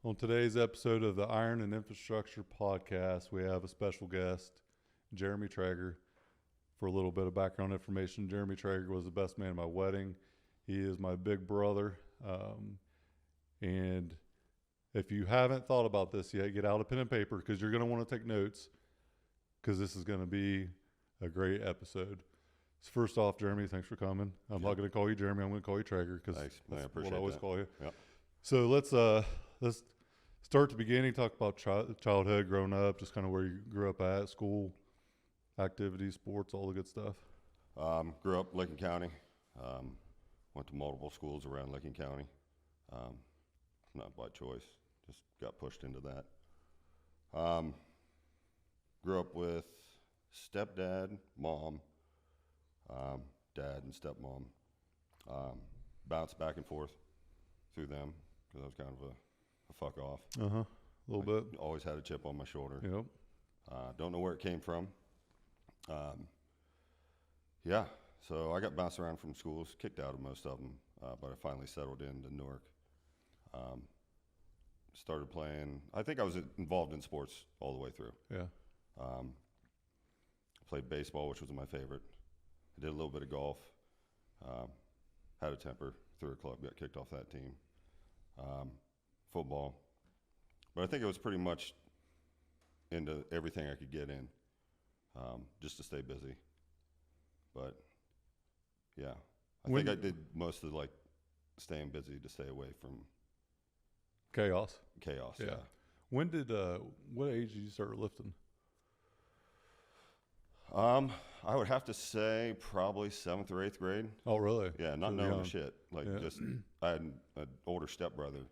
On today's episode of the Iron and Infrastructure podcast, we have a special guest, Jeremy Trager. For a little bit of background information, Jeremy Trager was the best man at my wedding. He is my big brother. And if you haven't thought about this yet, get out a pen and paper because you're going to want to take notes because this is going to be a great episode. So first off, Jeremy, thanks for coming. I'm not going to call you Jeremy. I'm going to call you Trager because that's what I always call you. Yep. So let's start at the beginning, talk about childhood, growing up, just kind of where you grew up at, school, activities, sports, all the good stuff. Grew up Lincoln County. Went to multiple schools around Lincoln County. Not by choice, just got pushed into that. Grew up with stepdad, mom, dad and stepmom. Bounced back and forth through them because I was kind of a fuck off. A little bit. Always had a chip on my shoulder. Yep. Don't know where it came from. Yeah, so I got bounced around from schools, kicked out of most of them, but I finally settled into Newark. Started playing. I think I was involved in sports all the way through. Yeah. Played baseball, which was my favorite. I did a little bit of golf. Had a temper, threw a club, got kicked off that team. Football. But I think it was pretty much into everything I could get in, just to stay busy. But, yeah. I think I did most of, staying busy to stay away from Chaos. Yeah. When did, what age did you start lifting? I would have to say probably 7th or 8th grade. Oh, really? Yeah, not Really knowing young. shit. I had an older stepbrother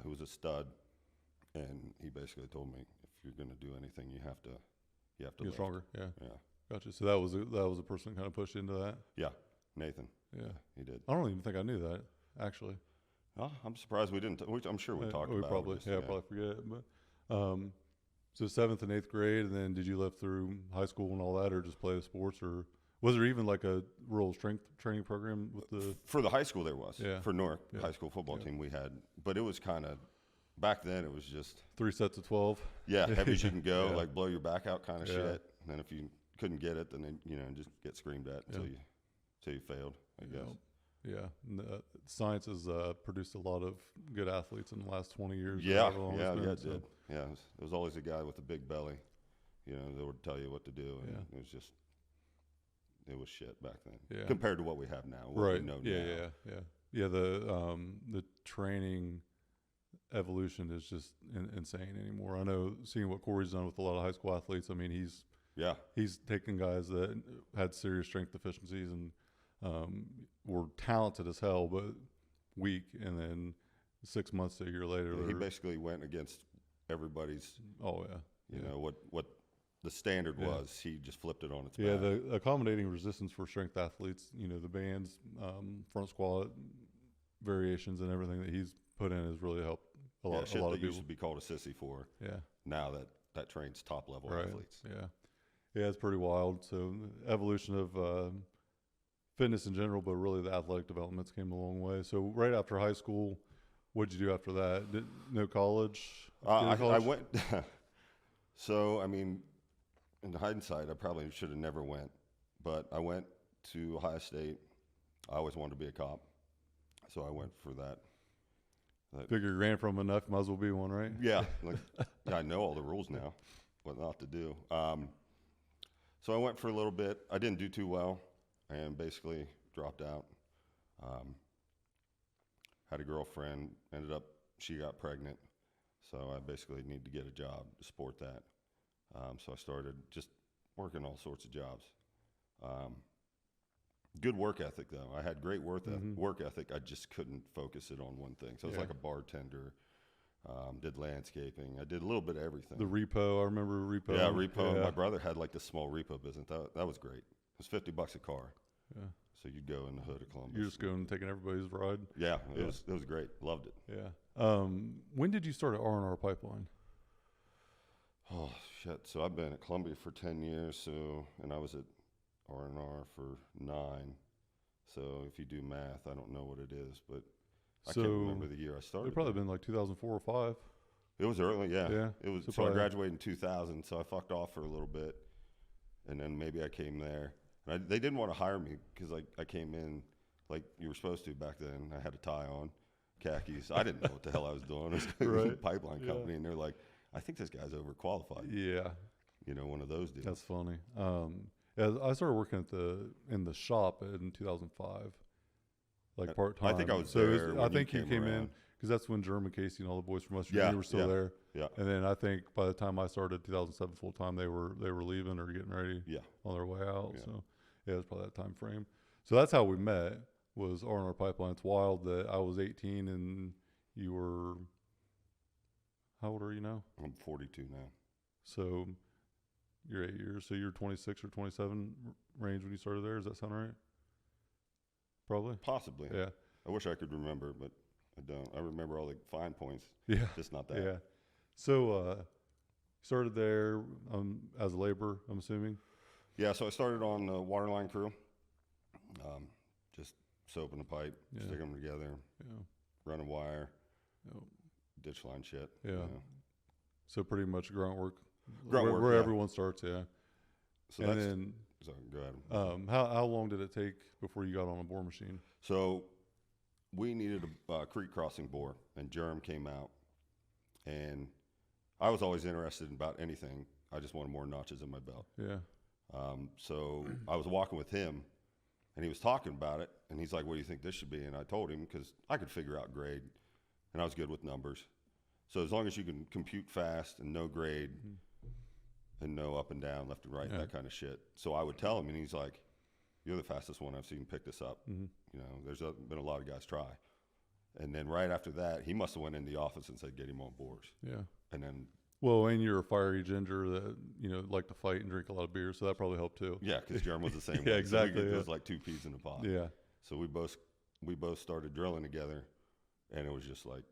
who was a stud, and he basically told me, if you're going to do anything, you have to Get lift. stronger. Yeah. Yeah. Gotcha. So that was a person kind of pushed into that. Yeah, Nathan. Yeah. He did. I don't even think I knew that actually. Oh, I'm surprised we didn't. I'm sure we talked about probably, it. probably forget it. But so 7th and 8th grade, and then did you live through high school and all that, or just play the sports, or was there even like a rural strength training program with the? For the high school, there was. Yeah. For Newark Yeah. high school football team, we had, but it was kind of back then. It was just 3 sets of 12. yeah, heavy as you can go, Yeah. like blow your back out kind of Yeah. shit. And then if you couldn't get it, then just get screamed at until you failed. I guess. Yeah. And, science has produced a lot of good athletes in the last 20 years. Yeah, however long it's been, it did. Yeah, it was always a guy with a big belly, that would tell you what to do. And it was shit back then. Yeah. Compared to what we have now. What Right. we know Yeah. now. Yeah. The training evolution is just insane anymore. I know seeing what Corey's done with a lot of high school athletes. I mean, he's taken guys that had serious strength deficiencies and were talented as hell, but weak, and then 6 months to a year later, He basically went against everybody's. Oh yeah. What the standard was. He just flipped it on its back. Yeah, the accommodating resistance for strength athletes. The bands, front squat variations, and everything that he's put in has really helped a lot. Shit a lot that of people used to be called a sissy for. Yeah. Now that trains top level athletes. Yeah, it's pretty wild. So evolution of fitness in general, but really the athletic developments came a long way. So right after high school, what did you do after that? No college? I went. So I mean, in hindsight, I probably should have never went, but I went to Ohio State. I always wanted to be a cop, so I went for that. Figure you ran from enough, might as well be one, right? Yeah, I know all the rules now, what not to do. So I went for a little bit. I didn't do too well, and basically dropped out. Had a girlfriend. Ended up, she got pregnant, so I basically needed to get a job to support that. So I started just working all sorts of jobs. Good work ethic, though. I had great work ethic. I just couldn't focus it on one thing. So I was like a bartender. Did landscaping. I did a little bit of everything. The repo, I remember repo. Yeah, repo. Yeah. My brother had this small repo business. That was great. It was $50 a car. Yeah. So you'd go in the hood of Columbus. You're just going and taking everybody's ride. Yeah, it was great. Loved it. Yeah. When did you start at R&R Pipeline? Oh shit! So I've been at Columbia for 10 years. And I was at R&R for 9. So if you do math, I don't know what it is, but I can't remember the year I started. It'd probably been like 2004 or 5. It was early, yeah. Yeah. It was. So I graduated in 2000, so I fucked off for a little bit, and then maybe I came there. And they didn't want to hire me because I came in like you were supposed to back then. I had a tie on, khakis. I didn't know what the hell I was doing. It was a pipeline company, and they're like, I think this guy's overqualified. Yeah. You know, one of those deals. That's funny. Yeah, I started working in the shop in 2005, like part time. I think I was there. I think you came in because that's when Jeremy, Casey, and all the boys from West Virginia were still there. Yeah. And then I think by the time I started 2007 full time, they were leaving or getting ready. Yeah. On their way out. Yeah. So yeah, it was probably that time frame. So that's how we met. Was R&R Pipeline. It's wild that I was 18 and you were. How old are you now? I'm 42 now. So you're 8 years. So you're 26 or 27 range when you started there. Does that sound right? Probably. Possibly. Yeah. I wish I could remember, but I don't. I remember all the fine points. Yeah. Just not that. Yeah. So started there as a laborer, I'm assuming? Yeah. So I started on the waterline crew. Just soaping the pipe, sticking them together, running wire, ditch line shit. Yeah. You know. So pretty much grunt work. Where everyone starts, yeah. So go ahead. How long did it take before you got on a bore machine? So we needed a creek crossing bore, and Jerem came out, and I was always interested in about anything. I just wanted more notches in my belt. Yeah. So I was walking with him, and he was talking about it, and he's like, what do you think this should be? And I told him, because I could figure out grade, and I was good with numbers. So as long as you can compute fast and know grade, and know up and down, left and right, that kind of shit. So I would tell him, and he's like, you're the fastest one I've seen pick this up. You know, there's been a lot of guys try. And then right after that, he must have went in the office and said, get him on bores. Yeah. And then... Well, and you're a fiery ginger that, you know, like to fight and drink a lot of beer, so that probably helped too. Yeah, because Jeremy was the same Yeah, way. exactly. So it was like two peas in a pod. Yeah. So we both started drilling together, and it was just like,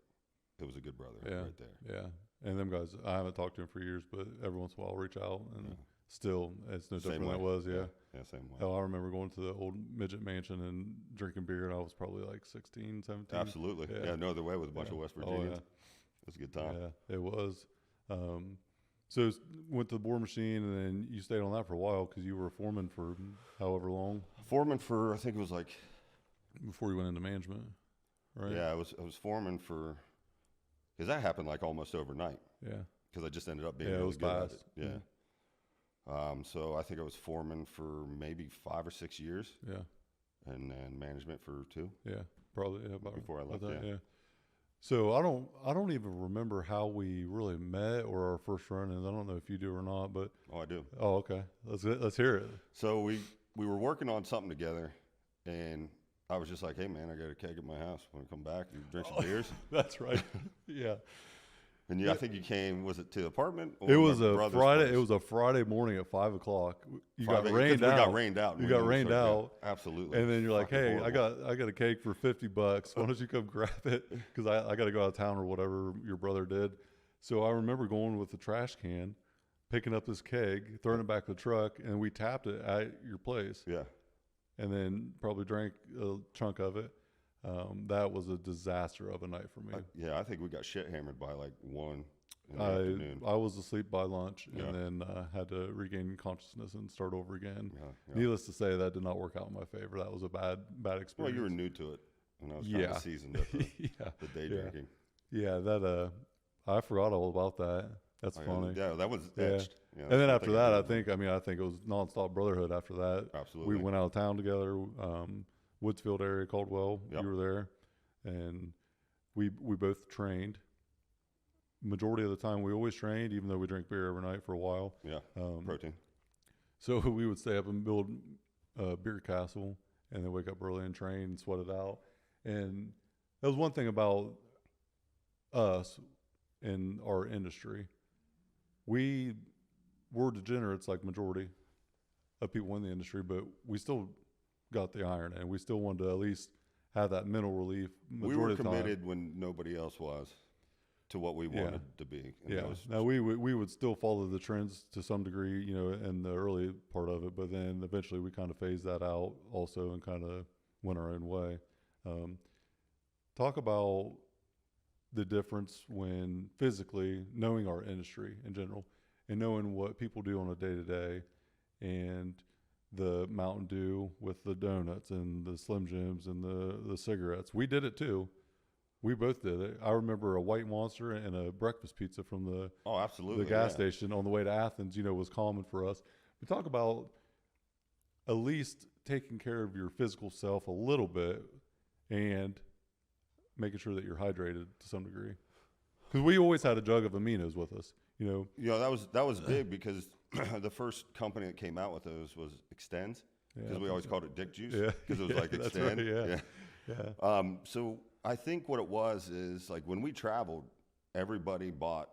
it was a good brother right there. Yeah. And them guys, I haven't talked to him for years, but every once in a while I'll reach out, and still, it's no different than it was, Yeah, same way. Hell, I remember going to the old midget mansion and drinking beer, and I was probably like 16, 17. Absolutely. Yeah, no other way with a bunch of West Virginians. It was a good time. Yeah, it was. So went to the bore machine, and then you stayed on that for a while because you were a foreman for however long. Foreman for, I think it was like... Before you went into management, right? Yeah, I was foreman for... Because that happened like almost overnight. Yeah. Because I just ended up being really good at it. Yeah. So I think I was foreman for maybe 5 or 6 years. Yeah. And then management for 2. Yeah, probably. Yeah, before I left. Yeah. So I don't even remember how we really met or our first run-ins. I don't know if you do or not, but I do. Oh, okay. Let's hear it. So we were working on something together, and I was just like, "Hey, man, I got a keg at my house. Want to come back and drink some beers?" That's right. Yeah. And I think you came. Was it to the apartment? Or it was a Friday. Place? It was a Friday morning at 5 o'clock. You got rained out. We got rained out. You got rained out. Absolutely. And then you're like, "Hey, I got a cake for $50. Why don't you come grab it? Because I got to go out of town or whatever your brother did." So I remember going with the trash can, picking up this keg, throwing it back to the truck, and we tapped it at your place. Yeah. And then probably drank a chunk of it. That was a disaster of a night for me. I think we got shit hammered by like 1 in the afternoon. I was asleep by lunch and then had to regain consciousness and start over again. Needless to say, that did not work out in my favor. That was a bad experience. Well, you were new to it, and I was kind of seasoned at the day drinking. Yeah, I forgot all about that. That's funny. Yeah, that was etched. Yeah, and then after that, I think it was nonstop brotherhood after that. Absolutely. We went out of town together. Woodsfield area, Caldwell. Yep. You were there, and we both trained. Majority of the time, we always trained, even though we drank beer every night for a while. Yeah, protein. So we would stay up and build a beer castle, and then wake up early and train and sweat it out. And that was one thing about us in our industry. We were degenerates, like majority of people in the industry, but we still got the iron, and we still wanted to at least have that mental relief. We were committed when nobody else was to what we wanted to be. Now we would still follow the trends to some degree, in the early part of it, but then eventually we kind of phased that out also and kind of went our own way. talk about the difference when physically knowing our industry in general and knowing what people do on a day-to-day, and the Mountain Dew with the donuts and the Slim Jims and the cigarettes. We did it too. We both did it. I remember a White Monster and a breakfast pizza from the absolutely the gas station on the way to Athens, was common for us. We talk about at least taking care of your physical self a little bit and making sure that you're hydrated to some degree. Because we always had a jug of aminos with us, that was big because the first company that came out with those was Extends, because we always called it Dick Juice, because it was like Extend. Right, yeah. So I think what it was is, like, when we traveled, everybody bought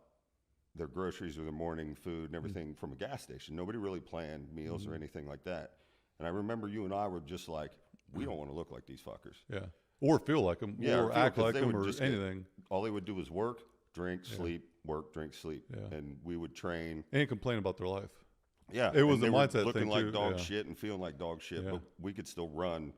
their groceries or their morning food and everything from a gas station. Nobody really planned meals or anything like that. And I remember you and I were just like, we don't want to look like these fuckers. Yeah. Or feel like them, or act like them, or anything. All they would do was work, drink, sleep, work, drink, sleep. Yeah. And we would train. And complain about their life. Yeah. It was a mindset looking thing like too. dog shit and feeling like dog shit, but we could still run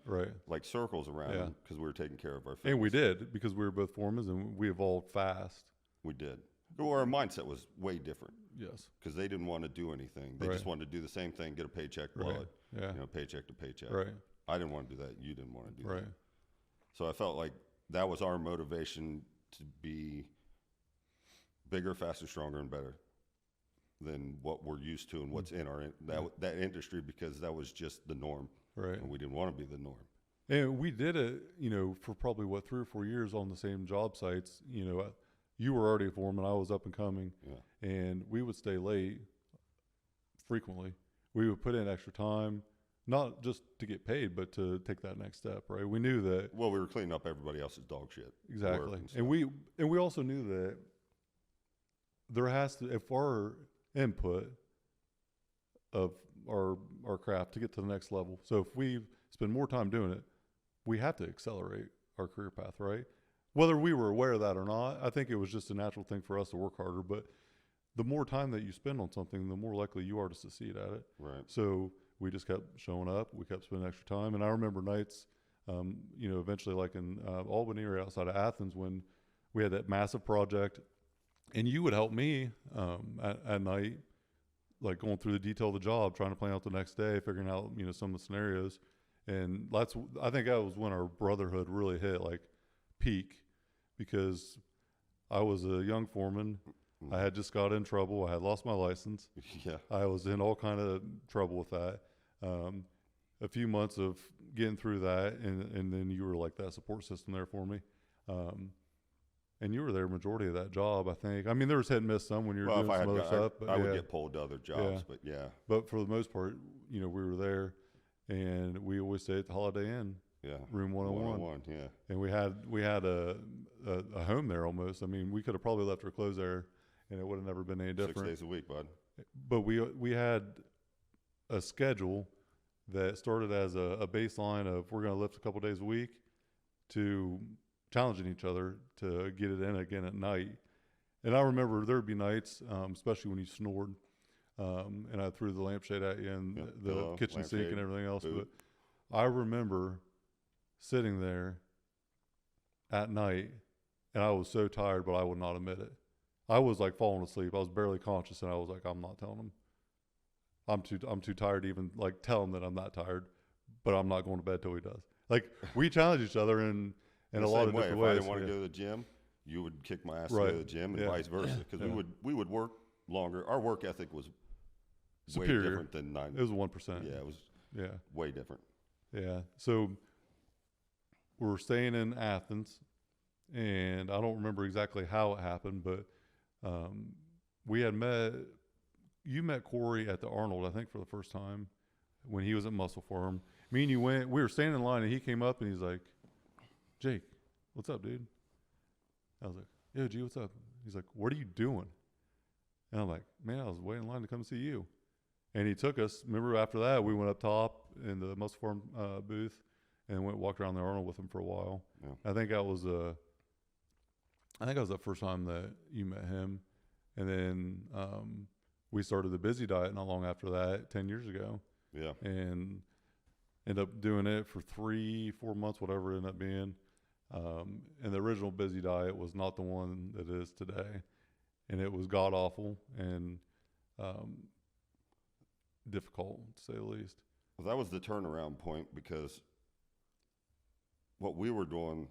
like circles around them because we were taking care of our fitness. And we did, because we were both foremen and we evolved fast. We did. Well, our mindset was way different. Yes. Because they didn't want to do anything. They just wanted to do the same thing, get a paycheck, blow it. Yeah. Paycheck to paycheck. Right. I didn't want to do that. You didn't want to do that. So I felt like that was our motivation to be bigger, faster, stronger, and better than what we're used to and what's in our that industry, because that was just the norm. Right. And we didn't want to be the norm. And we did it, for probably 3 or 4 years on the same job sites. You were already a foreman, I was up and coming, and we would stay late frequently. We would put in extra time, not just to get paid, but to take that next step, right? We knew that. Well, we were cleaning up everybody else's dog shit. Exactly. And we also knew that there has to, if our input of our craft to get to the next level. So if we spend more time doing it, we have to accelerate our career path, right? Whether we were aware of that or not, I think it was just a natural thing for us to work harder. But the more time that you spend on something, the more likely you are to succeed at it. Right. So we just kept showing up. We kept spending extra time. And I remember nights, eventually like in Albany or outside of Athens, when we had that massive project, and you would help me at night, like going through the detail of the job, trying to plan out the next day, figuring out, some of the scenarios. And I think that was when our brotherhood really hit like peak, because I was a young foreman. I had just got in trouble. I had lost my license. Yeah. I was in all kind of trouble with that. A few months of getting through that, and then you were like that support system there for me. And you were there majority of that job, I think. I mean, there was hit and miss some when you were doing some other stuff. But I would get pulled to other jobs, but yeah. But for the most part, we were there, and we always stayed at the Holiday Inn. Yeah. Room 101. Yeah. And we had a home there almost. I mean, we could have probably left our clothes there, and it would have never been any different. 6 days a week, bud. But we had a schedule that started as a baseline of we're going to lift a couple days a week, to challenging each other to get it in again at night. And I remember there would be nights, especially when you snored, and I threw the lampshade at you and the kitchen sink and everything else. Boot. But I remember sitting there at night, and I was so tired, but I would not admit it. I was like falling asleep. I was barely conscious, and I was like, I'm not telling him. I'm too tired to even like tell him that I'm not tired, but I'm not going to bed till he does. Like, we challenge each other in a lot of different ways. If I didn't want to go to the gym, you would kick my ass to go to the gym, and vice versa, because we would work longer. Our work ethic was superior. Way different than 9. It was 1%. Yeah, it was way different. Yeah. So we're staying in Athens, and I don't remember exactly how it happened, but we had you met Corey at the Arnold, I think, for the first time when he was at Muscle Farm. Me and you we were standing in line, and he came up and he's like, Jake, what's up, dude? I was like, yo, G, what's up? He's like, what are you doing? And I'm like, man, I was waiting in line to come see you. And he took us. Remember, after that, we went up top in the Muscle Farm booth and walked around the Arnold with him for a while. Yeah. I think that was the first time that you met him. And then we started the Busy Diet not long after that, 10 years ago. Yeah. And ended up doing it for 3-4 months, whatever it ended up being. And the original busy diet was not the one that it is today. And it was god awful and difficult, to say the least. Well, that was the turnaround point, because what we were doing,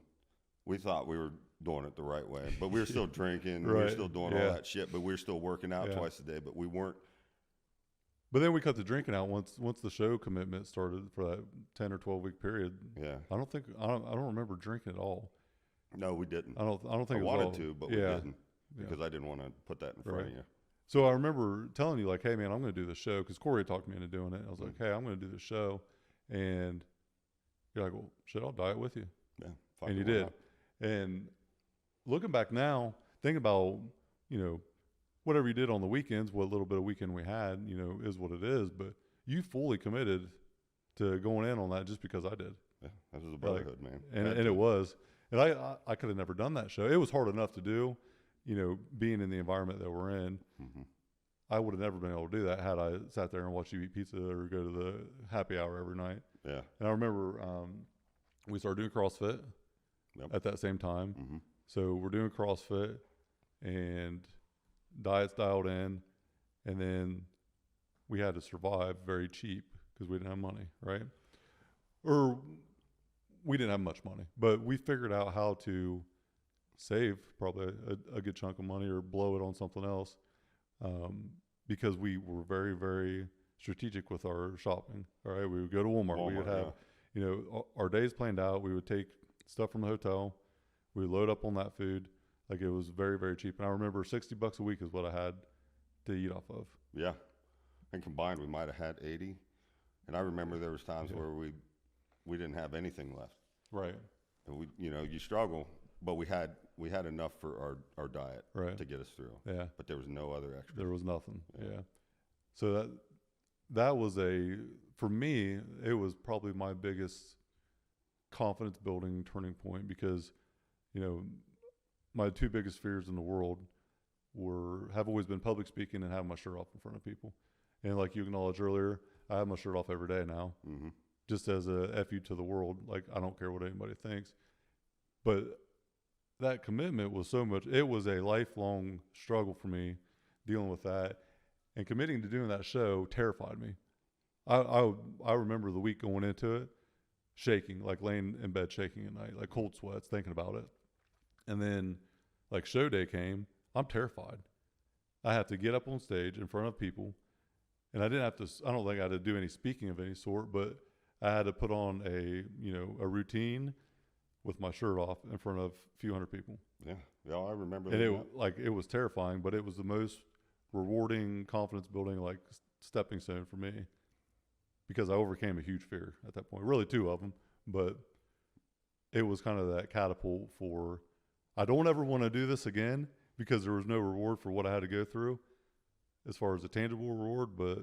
we thought we were doing it the right way, but we were still drinking, we were still doing all that shit, but we were still working out twice a day, but we weren't. But then we cut the drinking out once the show commitment started for that 10 or 12 week period. Yeah. I don't remember drinking at all. No, we didn't. I don't think I it was wanted all, to, but we didn't, because I didn't want to put that in front of you. So I remember telling you, like, hey, man, I'm going to do the show, because Corey talked me into doing it. I was like, hey, I'm going to do the show. And you're like, well, shit, I'll diet with you. Yeah. And you did. And looking back now, thinking about, you know, whatever you did on the weekends, what little bit of weekend we had, you know, is what it is. But you fully committed to going in on that just because I did. Yeah, that was a brotherhood, man. And it was. And I could have never done that show. It was hard enough to do, you know, being in the environment that we're in. Mm-hmm. I would have never been able to do that had I sat there and watched you eat pizza or go to the happy hour every night. Yeah. And I remember we started doing CrossFit at that same time. Mm-hmm. So we're doing CrossFit and diet's dialed in. And then we had to survive very cheap because we didn't have money, right? Or we didn't have much money, but we figured out how to save probably a good chunk of money or blow it on something else, because we were very, very strategic with our shopping. All right, we would go to Walmart. We would have, you know, our days planned out. We would take stuff from the hotel. We would load up on that food. Like, it was very, very cheap. And I remember $60 a week is what I had to eat off of. Yeah, and combined we might have had 80. And I remember there was times where we didn't have anything left. Right. And we, you know, you struggle, but we had enough for our diet to get us through. Yeah. But there was no other extra. There was nothing. Yeah. So that was for me, it was probably my biggest confidence building turning point, because, you know, my two biggest fears in the world have always been public speaking and having my shirt off in front of people. And like you acknowledged earlier, I have my shirt off every day now. Mm-hmm. Just as a F you to the world. Like, I don't care what anybody thinks. But that commitment was so much, it was a lifelong struggle for me dealing with that. And committing to doing that show terrified me. I remember the week going into it, shaking, like laying in bed shaking at night, like cold sweats thinking about it. And then like show day came, I'm terrified. I have to get up on stage in front of people. And I don't think I had to do any speaking of any sort, but I had to put on a routine with my shirt off in front of a few hundred people. Yeah, I remember that. And it was terrifying, but it was the most rewarding, confidence building, like stepping stone for me, because I overcame a huge fear at that point. Really, two of them, but it was kind of that catapult for, I don't ever want to do this again, because there was no reward for what I had to go through as far as a tangible reward, but,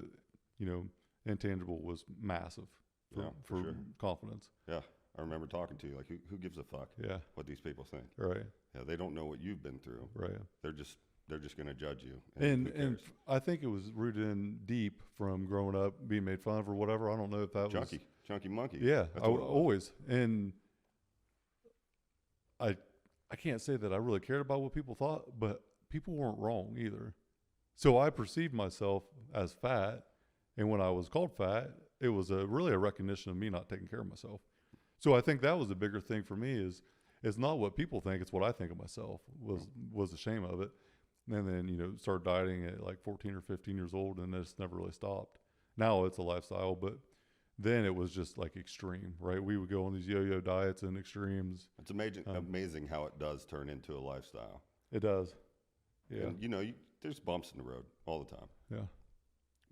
you know, intangible was massive for sure. Confidence. Yeah. I remember talking to you, like, who gives a fuck what these people think? Right. Yeah, they don't know what you've been through. Right. They're just going to judge you. And I think it was rooted in deep from growing up, being made fun of or whatever. I don't know if that was... Chunky monkey. Yeah, always. And I can't say that I really cared about what people thought, but people weren't wrong either. So I perceived myself as fat, and when I was called fat, it was really a recognition of me not taking care of myself. So I think that was the bigger thing for me is it's not what people think, it's what I think of myself was the shame of it. And then, you know, started dieting at like 14 or 15 years old, and it's never really stopped. Now it's a lifestyle, but then it was just like extreme, right? We would go on these yo-yo diets and extremes. It's amazing how it does turn into a lifestyle. It does. Yeah. And, you know, there's bumps in the road all the time. Yeah.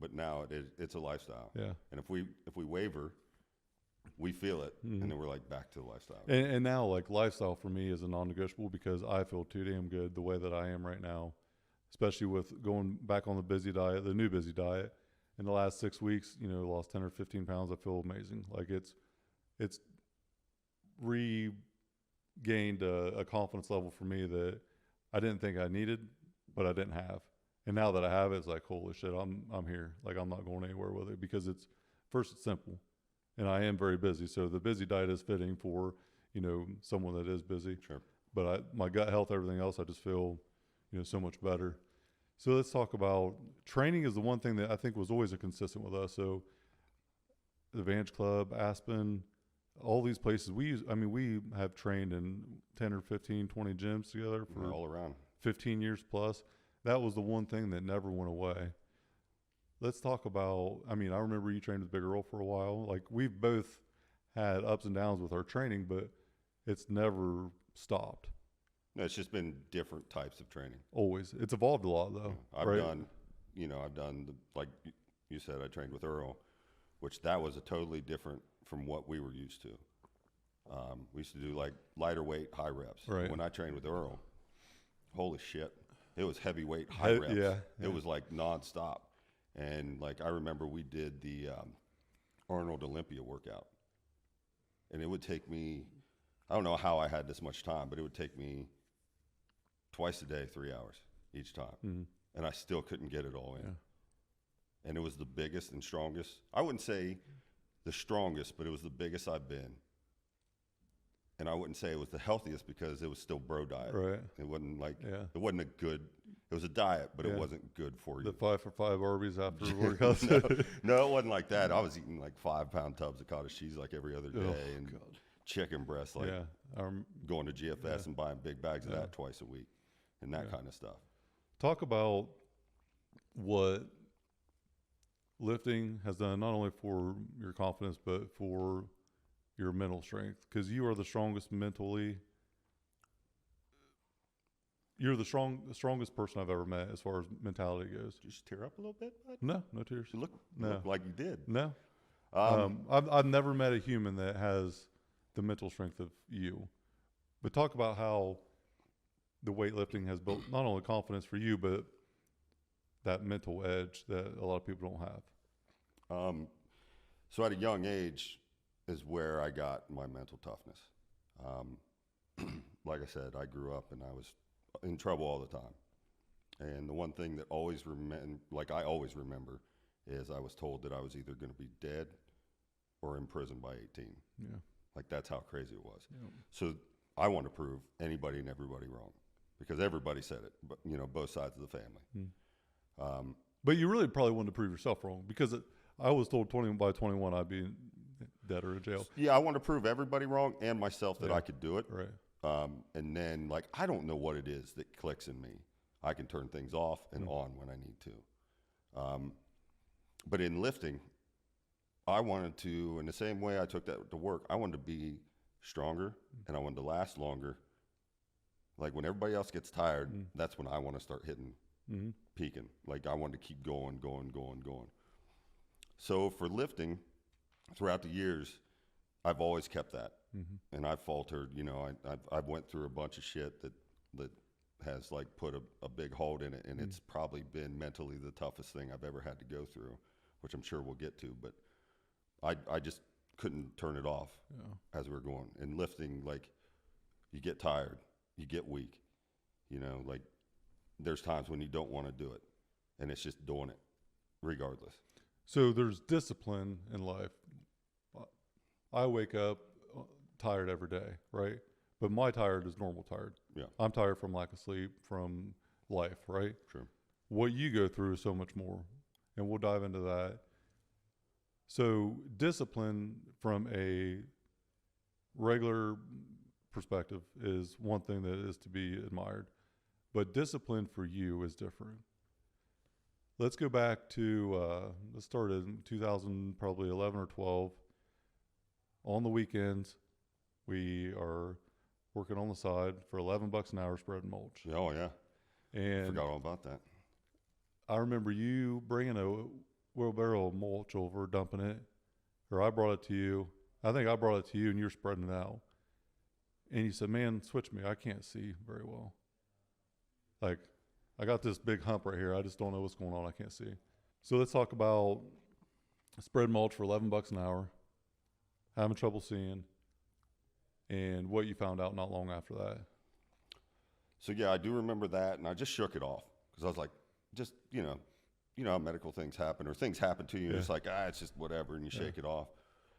But now it's a lifestyle. Yeah. And if we waver, we feel it, and then we're like back to the lifestyle. And now, like, lifestyle for me is a non-negotiable, because I feel too damn good the way that I am right now, especially with going back on the new busy diet. In the last 6 weeks, you know, lost 10 or 15 pounds. I feel amazing. Like, it's regained a confidence level for me that I didn't think I needed, but I didn't have. And now that I have it, it's like, holy shit, I'm here. Like, I'm not going anywhere with it, because it's simple. And I am very busy. So the busy diet is fitting for, someone that is busy. Sure. But my gut health, everything else, I just feel, so much better. So let's talk about training is the one thing that I think was always a consistent with us. So the Advantage Club, Aspen, all these places we have trained in 10 or 15, 20 gyms together for all around 15 years plus. That was the one thing that never went away. Let's talk about, I remember you trained with Big Earl for a while. Like, we've both had ups and downs with our training, but it's never stopped. No, it's just been different types of training. Always. It's evolved a lot, though. I've done, like you said, I trained with Earl, which that was a totally different from what we were used to. We used to do like lighter weight, high reps. Right. When I trained with Earl, holy shit, it was heavyweight, high reps. Yeah. It was like nonstop. And like I remember we did the Arnold Olympia workout, and it would take me, I don't know how I had this much time, but it would take me twice a day, 3 hours each time. Mm-hmm. And I still couldn't get it all in. Yeah. And it was the biggest and strongest. I wouldn't say the strongest, but it was the biggest I've been. And I wouldn't say it was the healthiest because it was still bro diet. Right. It wasn't like, it wasn't a good, it was a diet, but it wasn't good for you. The 5 for 5 Arby's after workouts. no, it wasn't like that. I was eating like 5-pound tubs of cottage cheese like every other day, and chicken breast, like going to GFS and buying big bags of that twice a week and that kind of stuff. Talk about what lifting has done not only for your confidence but for your mental strength, because you are the strongest mentally. You're the strongest person I've ever met as far as mentality goes. Did you just tear up a little bit, bud? No tears. You look like you did. No. I've never met a human that has the mental strength of you. But talk about how the weightlifting has built not only confidence for you, but that mental edge that a lot of people don't have. So at a young age is where I got my mental toughness. Like I said, I grew up and I was in trouble all the time. And the one thing that I always remember is I was told that I was either going to be dead or in prison by 18. Yeah. Like, that's how crazy it was. Yeah. So I want to prove anybody and everybody wrong, because everybody said it, but both sides of the family. But you really probably wanted to prove yourself wrong, because I was told by 21 I'd be dead or in jail. Yeah, I want to prove everybody wrong and myself that I could do it. Right. And then, like, I don't know what it is that clicks in me. I can turn things off and on when I need to. But in lifting, I wanted to, in the same way I took that to work, I wanted to be stronger and I wanted to last longer. Like, when everybody else gets tired, that's when I want to start hitting, peaking. Like, I wanted to keep going. So for lifting, throughout the years, I've always kept that. And I've faltered, I've went through a bunch of shit that has like put a big hold in it, and it's probably been mentally the toughest thing I've ever had to go through, which I'm sure we'll get to, but I just couldn't turn it off as we were going. And lifting, like, you get tired, you get weak, like, there's times when you don't want to do it, and it's just doing it regardless. So there's discipline in life. I wake up tired every day, right? But my tired is normal tired. Yeah. I'm tired from lack of sleep, from life, right? Sure. What you go through is so much more, and we'll dive into that. So discipline from a regular perspective is one thing that is to be admired, but discipline for you is different. Let's go back to, let's start in 2000, probably 11 or 12. On the weekends, we are working on the side for $11 an hour spreading mulch. Oh, yeah. And I forgot all about that. I remember you bringing a wheelbarrow of mulch over, dumping it, or I brought it to you. I think I brought it to you, and you're spreading it out. And you said, "Man, switch me. I can't see very well. Like, I got this big hump right here. I just don't know what's going on. I can't see." So let's talk about spread mulch for $11 an hour, having trouble seeing, and what you found out not long after that. So yeah, I do remember that, and I just shook it off because I was like, just, how medical things happen, or things happen to you, and it's like, it's just whatever, and you shake it off.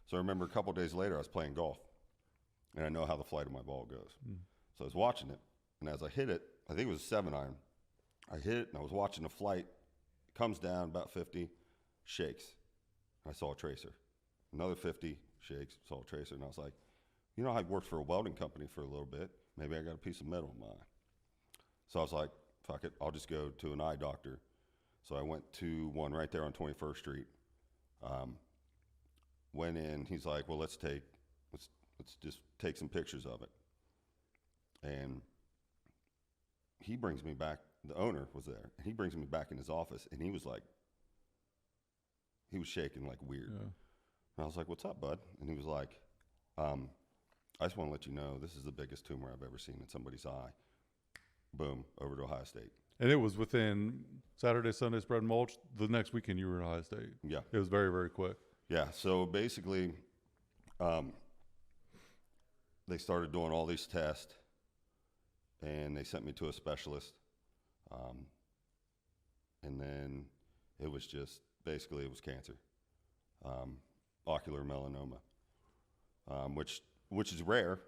So I remember a couple of days later, I was playing golf, and I know how the flight of my ball goes. So I was watching it, and as I hit it, I think it was a 7-iron. I hit it, and I was watching the flight. It comes down about 50, shakes. I saw a tracer. Another 50, shakes, saw a tracer. And I was like, you know, I worked for a welding company for a little bit. Maybe I got a piece of metal in my eye. So I was like, fuck it, I'll just go to an eye doctor. So I went to one right there on 21st Street. Went in, he's like, well, let's just take some pictures of it. And he brings me back, the owner was there, and he brings me back in his office, and he was shaking like weird. Yeah. And I was like, what's up, bud? And he was like, I just want to let you know, this is the biggest tumor I've ever seen in somebody's eye. Boom, over to Ohio State. And it was within Saturday, Sunday, spread mulch. The next weekend you were in Ohio State. Yeah. It was very, very quick. Yeah, so basically, they started doing all these tests, and they sent me to a specialist. And then it was just, basically it was cancer, ocular melanoma, which is rare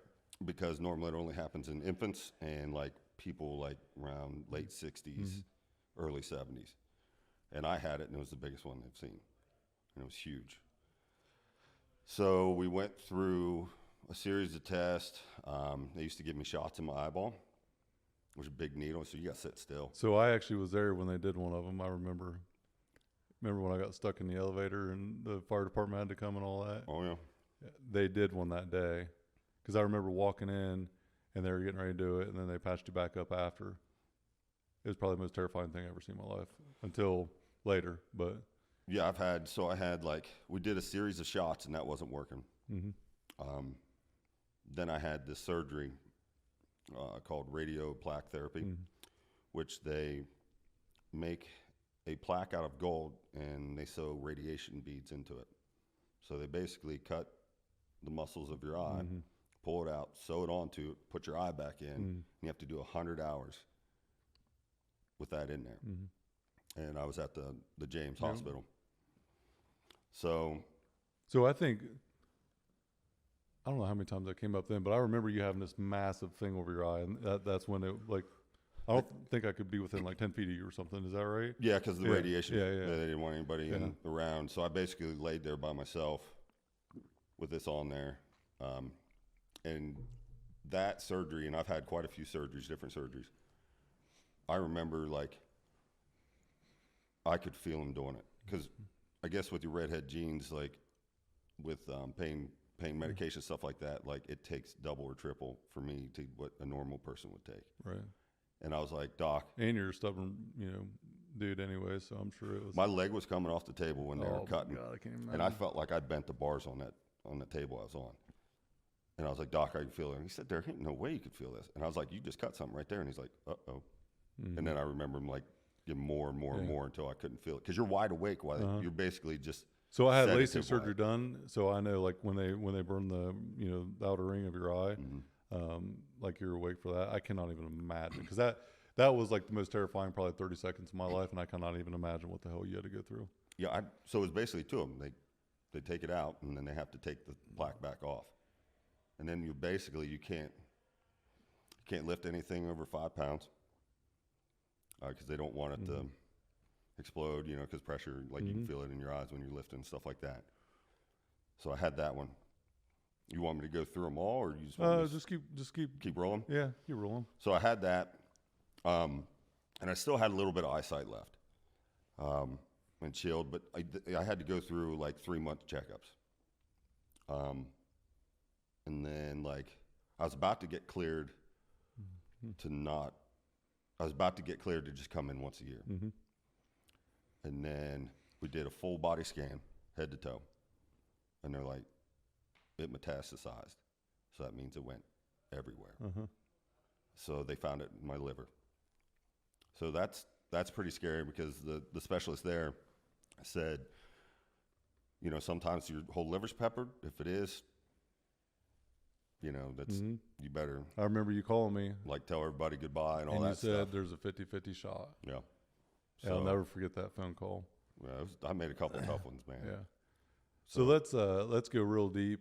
because normally it only happens in infants and like people like around late 60s, early 70s. And I had it, and it was the biggest one they've seen, and it was huge. So we went through a series of tests. They used to give me shots in my eyeball, which was a big needle, so you got to sit still. So I actually was there when they did one of them. I remember when I got stuck in the elevator and the fire department had to come and all that. Oh, yeah. They did one that day because I remember walking in and they were getting ready to do it, and then they patched you back up after. It was probably the most terrifying thing I've ever seen in my life until later, but... Yeah, we did a series of shots, and that wasn't working. Then I had this surgery called radio plaque therapy, which they make a plaque out of gold, and they sew radiation beads into it. So they basically cut the muscles of your eye, pull it out, sew it onto it, put your eye back in, and you have to do 100 hours with that in there. And I was at the James Hospital. So I think, I don't know how many times that came up then, but I remember you having this massive thing over your eye, and that's when it, like, I don't think I could be within like 10 feet of you or something. Is that right? Yeah, because of the radiation. Yeah. They didn't want anybody around. So I basically laid there by myself with this on there. And that surgery, and I've had quite a few surgeries, different surgeries. I remember, like, I could feel him doing it. Because I guess with your redhead genes, like, with pain medication, stuff like that, like, it takes double or triple for me to what a normal person would take. Right. And I was like, Doc. And you're a stubborn, dude anyway, so I'm sure it was. My leg was coming off the table when they were cutting. God, I can't imagine. And I felt like I bent the bars on the table I was on. And I was like, Doc, I can feel it. And he said, there ain't no way you could feel this. And I was like, you just cut something right there. And he's like, uh-oh. And then I remember him, like, getting more and more and more until I couldn't feel it. Because you're wide awake while you're basically just. So I had LASIK surgery done. So I know, like, when they burn the, the outer ring of your eye, like, you're awake for that. I cannot even imagine. Because that was, like, the most terrifying probably 30 seconds of my life. And I cannot even imagine what the hell you had to go through. Yeah. So it was basically two of them. They take it out, and then they have to take the plaque back off. And then you can't lift anything over 5 pounds because they don't want it to explode, because pressure, like you can feel it in your eyes when you're lifting and stuff like that. So I had that one. You want me to go through them all, or you just want just keep rolling? Yeah, keep rolling. So I had that, and I still had a little bit of eyesight left, and chilled, but I had to go through like 3-month checkups. And then, like, I was about to get cleared to just come in once a year. And then we did a full body scan, head to toe. And they're like, it metastasized. So that means it went everywhere. So they found it in my liver. So that's pretty scary because the specialist there said, sometimes your whole liver's peppered. If it is, that's you better. I remember you calling me, like, tell everybody goodbye and all that stuff. And you said there's a 50-50 shot. Yeah. So, I'll never forget that phone call. Yeah, I made a couple tough ones, man. Yeah. So let's go real deep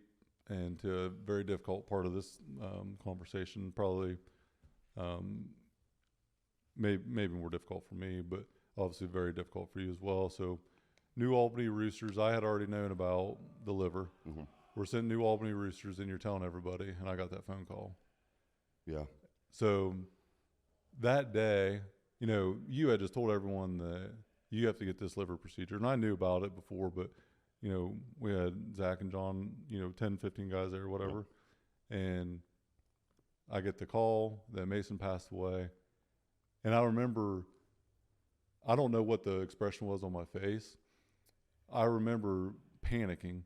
and to a very difficult part of this conversation, probably maybe more difficult for me, but obviously very difficult for you as well. So New Albany Roosters, I had already known about the liver. Mm-hmm. We're sending New Albany Roosters, and you're telling everybody, and I got that phone call. Yeah. So that day, you know, you had just told everyone that you have to get this liver procedure, and I knew about it before, but you know, we had Zach and John, you know, 10, 15 guys there, whatever. Yep. And I get the call that Mason passed away. And I remember, I don't know what the expression was on my face. I remember panicking.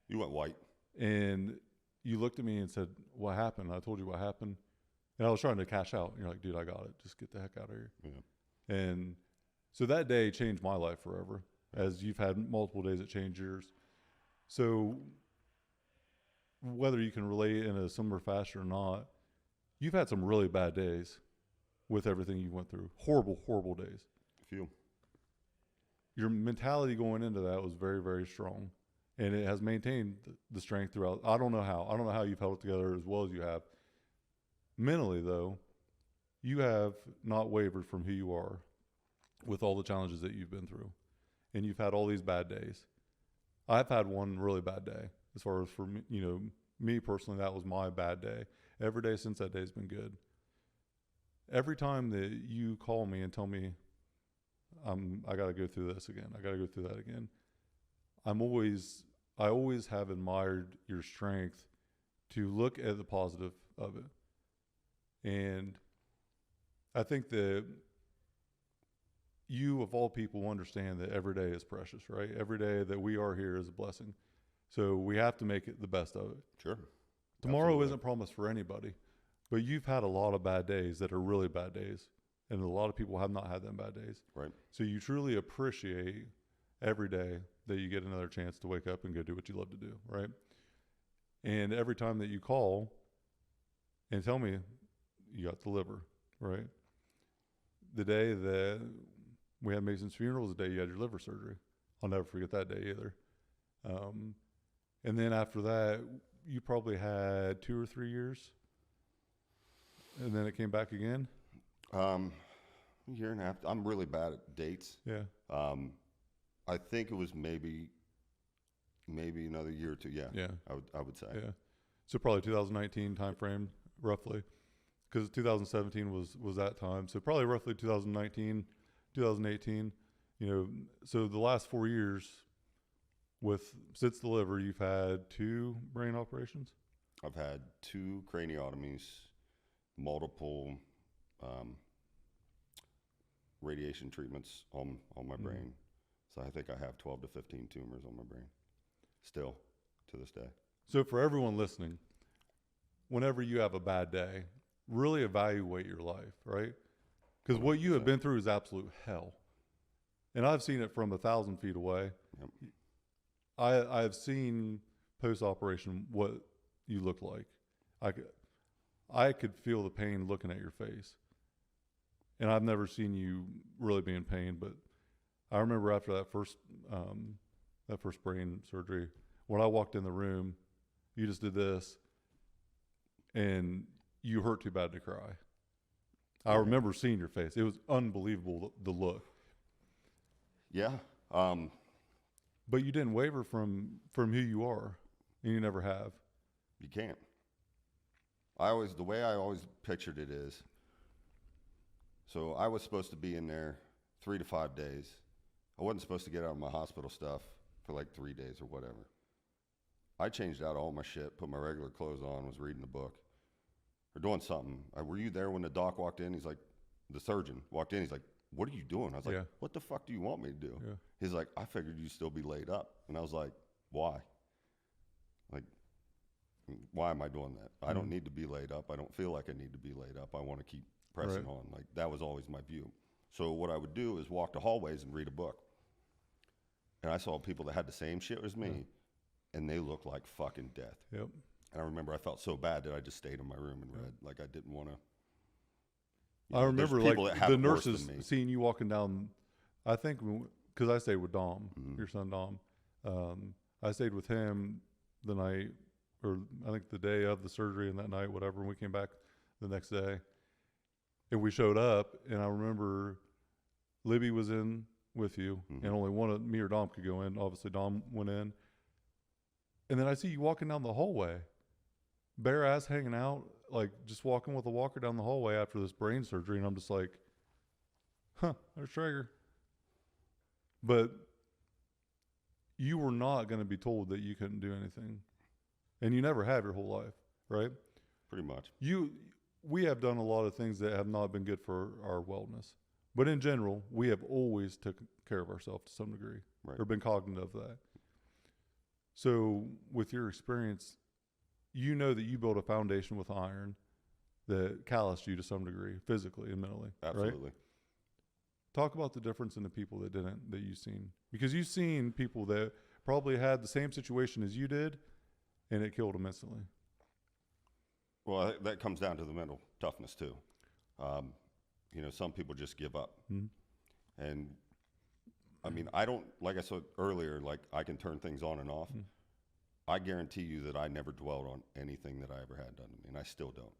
You went white. And you looked at me and said, what happened? I told you what happened. And I was trying to cash out. And you're like, dude, I got it. Just get the heck out of here. Yeah. And so that day changed my life forever, as you've had multiple days that change yours. So whether you can relate in a similar fashion or not, you've had some really bad days with everything you went through. Horrible, horrible days. A few. Your mentality going into that was very, very strong. And it has maintained the strength throughout. I don't know how. I don't know how you've held it together as well as you have. Mentally, though, you have not wavered from who you are with all the challenges that you've been through. And you've had all these bad days. I've had one really bad day. As far as for me, you know, me personally, that was my bad day. Every day since that day has been good. Every time that you call me and tell me, I got to go through this again, I got to go through that again, I always have admired your strength to look at the positive of it. And I think that you, of all people, understand that every day is precious, right? Every day that we are here is a blessing. So we have to make it the best of it. Sure. Tomorrow Absolutely. isn't promised for anybody, but you've had a lot of bad days that are really bad days. And a lot of people have not had them bad days. Right. So you truly appreciate every day that you get another chance to wake up and go do what you love to do, right? And every time that you call and tell me you got the liver, right? The day that we had Mason's funeral was the day you had your liver surgery. I'll never forget that day either. And then after that, you probably had 2 or 3 years, and then it came back again. A year and a half. I'm really bad at dates. Yeah. I think it was maybe another year or two. Yeah. Yeah. I would say. Yeah. So probably 2019 time frame, roughly, because 2017 was that time. So probably roughly 2019, 2018. You know, so the last 4 years since the liver, you've had 2 brain operations. I've had 2 craniotomies, multiple radiation treatments on my brain. So I think I have 12 to 15 tumors on my brain still to this day. So for everyone listening, whenever you have a bad day, really evaluate your life, right? Because what you have been through is absolute hell. And I've seen it from 1,000 feet away. Yep. I have seen post-operation what you look like. I could feel the pain looking at your face. And I've never seen you really be in pain, but I remember after that first brain surgery, when I walked in the room, you just did this, and you hurt too bad to cry. I remember seeing your face. It was unbelievable, the look. Yeah. But you didn't waver from who you are, and you never have. You can't. The way I always pictured it is, so I was supposed to be in there 3 to 5 days. I wasn't supposed to get out of my hospital stuff for like 3 days or whatever. I changed out all my shit, put my regular clothes on, was reading a book or doing something. Were you there when the doc walked in? He's like, the surgeon walked in. He's like, what are you doing? I was like, what the fuck do you want me to do? Yeah. He's like, I figured you'd still be laid up. And I was like, why? Like, why am I doing that? I don't need to be laid up. I don't feel like I need to be laid up. I want to keep pressing on. Like, that was always my view. So what I would do is walk the hallways and read a book. And I saw people that had the same shit as me, and they looked like fucking death. Yep. And I remember I felt so bad that I just stayed in my room and read. Like, I didn't want to. I remember like the nurses seeing you walking down, I think, because I stayed with Dom, your son Dom. I stayed with him the night, or I think the day of the surgery and that night, whatever. And we came back the next day, and we showed up, and I remember Libby was in with you, and only one of me or Dom could go in. Obviously, Dom went in, and then I see you walking down the hallway, bare ass hanging out, like just walking with a walker down the hallway after this brain surgery, and I'm just like, huh, there's Trager. But you were not going to be told that you couldn't do anything, and you never have your whole life, right? Pretty much. We have done a lot of things that have not been good for our wellness, but in general, we have always taken care of ourselves to some degree, right, or been cognizant of that. So with your experience, you know that you built a foundation with iron that calloused you to some degree, physically and mentally. Absolutely. Right? Talk about the difference in the people that didn't, that you've seen. Because you've seen people that probably had the same situation as you did, and it killed them instantly. Well, that comes down to the mental toughness too. You know, some people just give up. And I mean, I don't, like I said earlier, like I can turn things on and off. I guarantee you that I never dwelled on anything that I ever had done to me, and I still don't.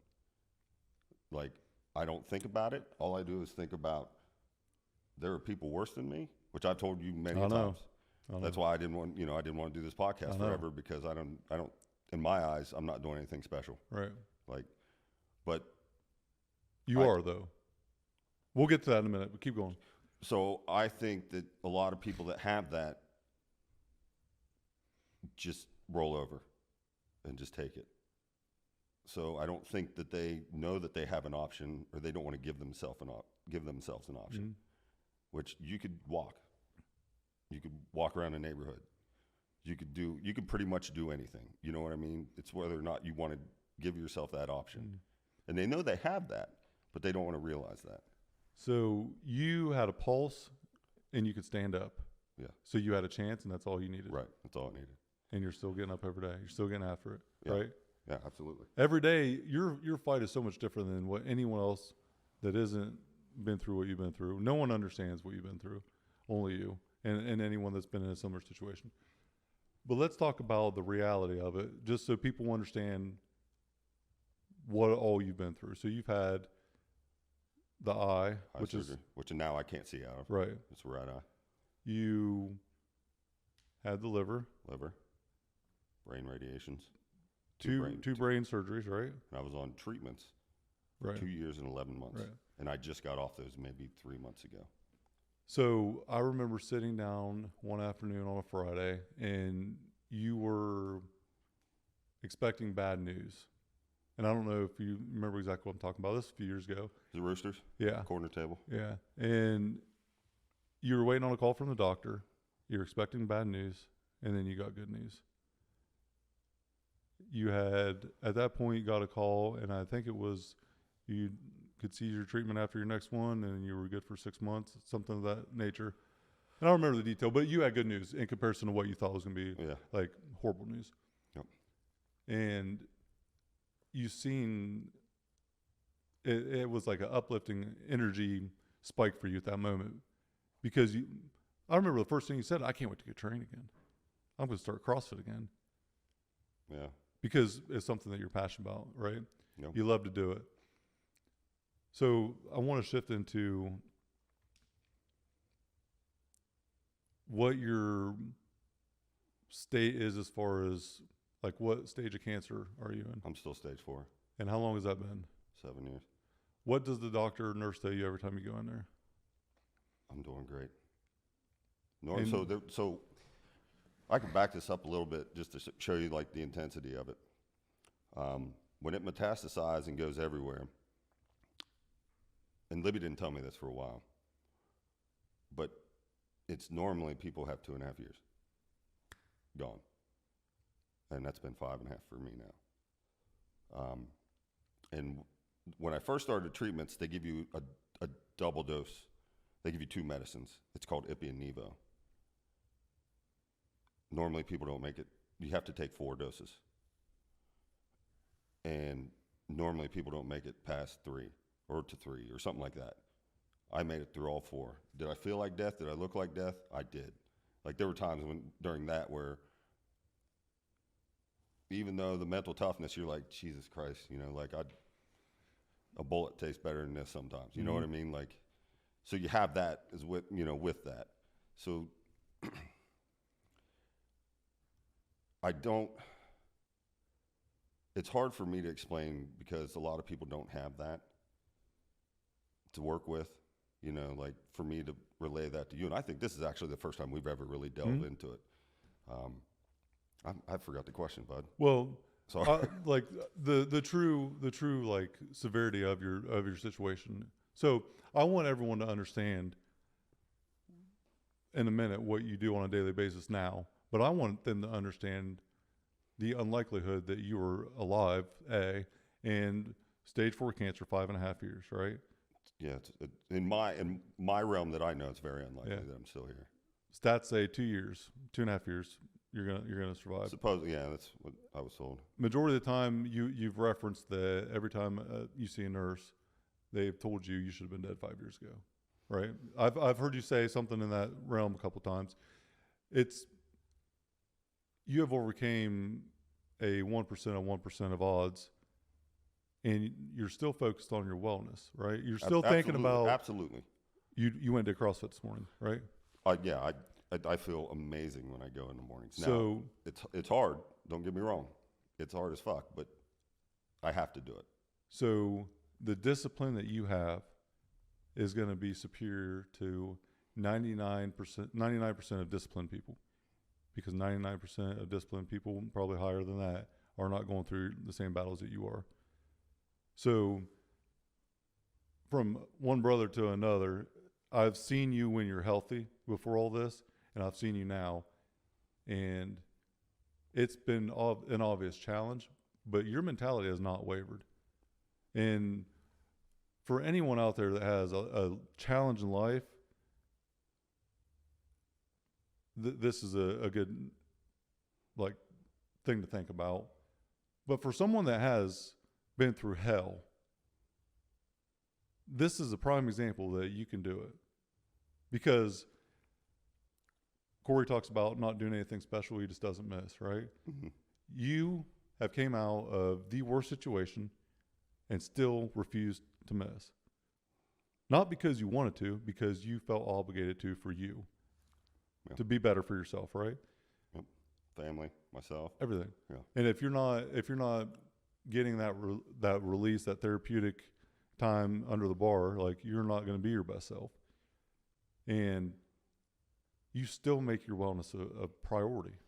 Like, I don't think about it. All I do is think about there are people worse than me, which I've told you many times. That's why I didn't want to do this podcast forever, because I don't, in my eyes, I'm not doing anything special. Right. Like, but you are though. We'll get to that in a minute, but keep going. So I think that a lot of people that have that just roll over and just take it. So I don't think that they know that they have an option, or they don't want to give themselves an option, which you could walk. You could walk around a neighborhood. You could pretty much do anything. You know what I mean? It's whether or not you want to give yourself that option. And they know they have that, but they don't want to realize that. So you had a pulse and you could stand up. Yeah. So you had a chance, and that's all you needed. Right. That's all I needed. And you're still getting up every day. You're still getting after it. Yeah. Right? Yeah, absolutely. Every day, your fight is so much different than what anyone else that isn't been through what you've been through. No one understands what you've been through. Only you and anyone that's been in a similar situation. But let's talk about the reality of it, just so people understand what all you've been through. So you've had the eye which now I can't see out of. Right. It's the right eye. You had the liver, brain radiations, two brain surgeries, right? And I was on treatments for right. 2 years and 11 months, right. And I just got off those maybe 3 months ago. So I remember sitting down one afternoon on a Friday, and you were expecting bad news. And I don't know if you remember exactly what I'm talking about. This was a few years ago. The Roosters? Yeah. Corner table? Yeah. And you were waiting on a call from the doctor. You were expecting bad news, and then you got good news. You had, at that point, you got a call, and I think it was you could see your treatment after your next one, and you were good for 6 months, something of that nature. And I don't remember the detail, but you had good news in comparison to what you thought was going to be like horrible news. Yep. And you seen it was like an uplifting energy spike for you at that moment, because I remember the first thing you said, I can't wait to get trained again. I'm going to start CrossFit again. Yeah. Because it's something that you're passionate about, right? Yep. You love to do it. So I want to shift into what your state is as far as, like, what stage of cancer are you in? I'm still stage 4. And how long has that been? 7 years. What does the doctor or nurse tell you every time you go in there? I'm doing great. So I can back this up a little bit just to show you like the intensity of it. When it metastasizes and goes everywhere, and Libby didn't tell me this for a while, but it's normally people have 2.5 years gone. And that's been 5.5 for me now. And when I first started treatments, they give you a double dose. They give you 2 medicines. It's called Ipi and Nevo. Normally people don't make it. You have to take 4 doses. And normally people don't make it past 3 or to 3 or something like that. I made it through all 4. Did I feel like death? Did I look like death? I did. Like there were times during that where even though the mental toughness, you're like, Jesus Christ, you know, like a bullet tastes better than this sometimes. You know what I mean? Like, so you have that as with, you know, with that. So it's hard for me to explain because a lot of people don't have that to work with, you know, like for me to relay that to you. And I think this is actually the first time we've ever really delved into it. I forgot the question, bud. Well, sorry. Like the true like severity of your situation. So I want everyone to understand in a minute what you do on a daily basis now, but I want them to understand the unlikelihood that you were alive, and stage 4 cancer, 5.5 years, right? Yeah, in my realm that I know, it's very unlikely that I'm still here. Stats say 2 years, 2.5 years, you're gonna survive. Supposedly, yeah, that's what I was told. Majority of the time, you've referenced that every time you see a nurse, they've told you should have been dead 5 years ago, right? I've heard you say something in that realm a couple times. You have overcame a 1% of 1% of odds, and you're still focused on your wellness, right? You're still thinking about absolutely. You went to CrossFit this morning, right? Yeah, I feel amazing when I go in the mornings. So now, it's hard. Don't get me wrong, it's hard as fuck, but I have to do it. So the discipline that you have is going to be superior to 99% of disciplined people, because 99% of disciplined people, probably higher than that, are not going through the same battles that you are. So from one brother to another, I've seen you when you're healthy before all this, and I've seen you now, and it's been an obvious challenge, but your mentality has not wavered. And for anyone out there that has a challenge in life, this is a good like thing to think about. But for someone that has been through hell, this is a prime example that you can do it. Because Corey talks about not doing anything special, he just doesn't miss, right? Mm-hmm. You have came out of the worst situation and still refused to miss. Not because you wanted to, because you felt obligated to for you. Yeah. To be better for yourself, right? Yep. Family, myself, everything. Yeah. And if you're not getting that release, that therapeutic time under the bar, like, you're not going to be your best self. And you still make your wellness a priority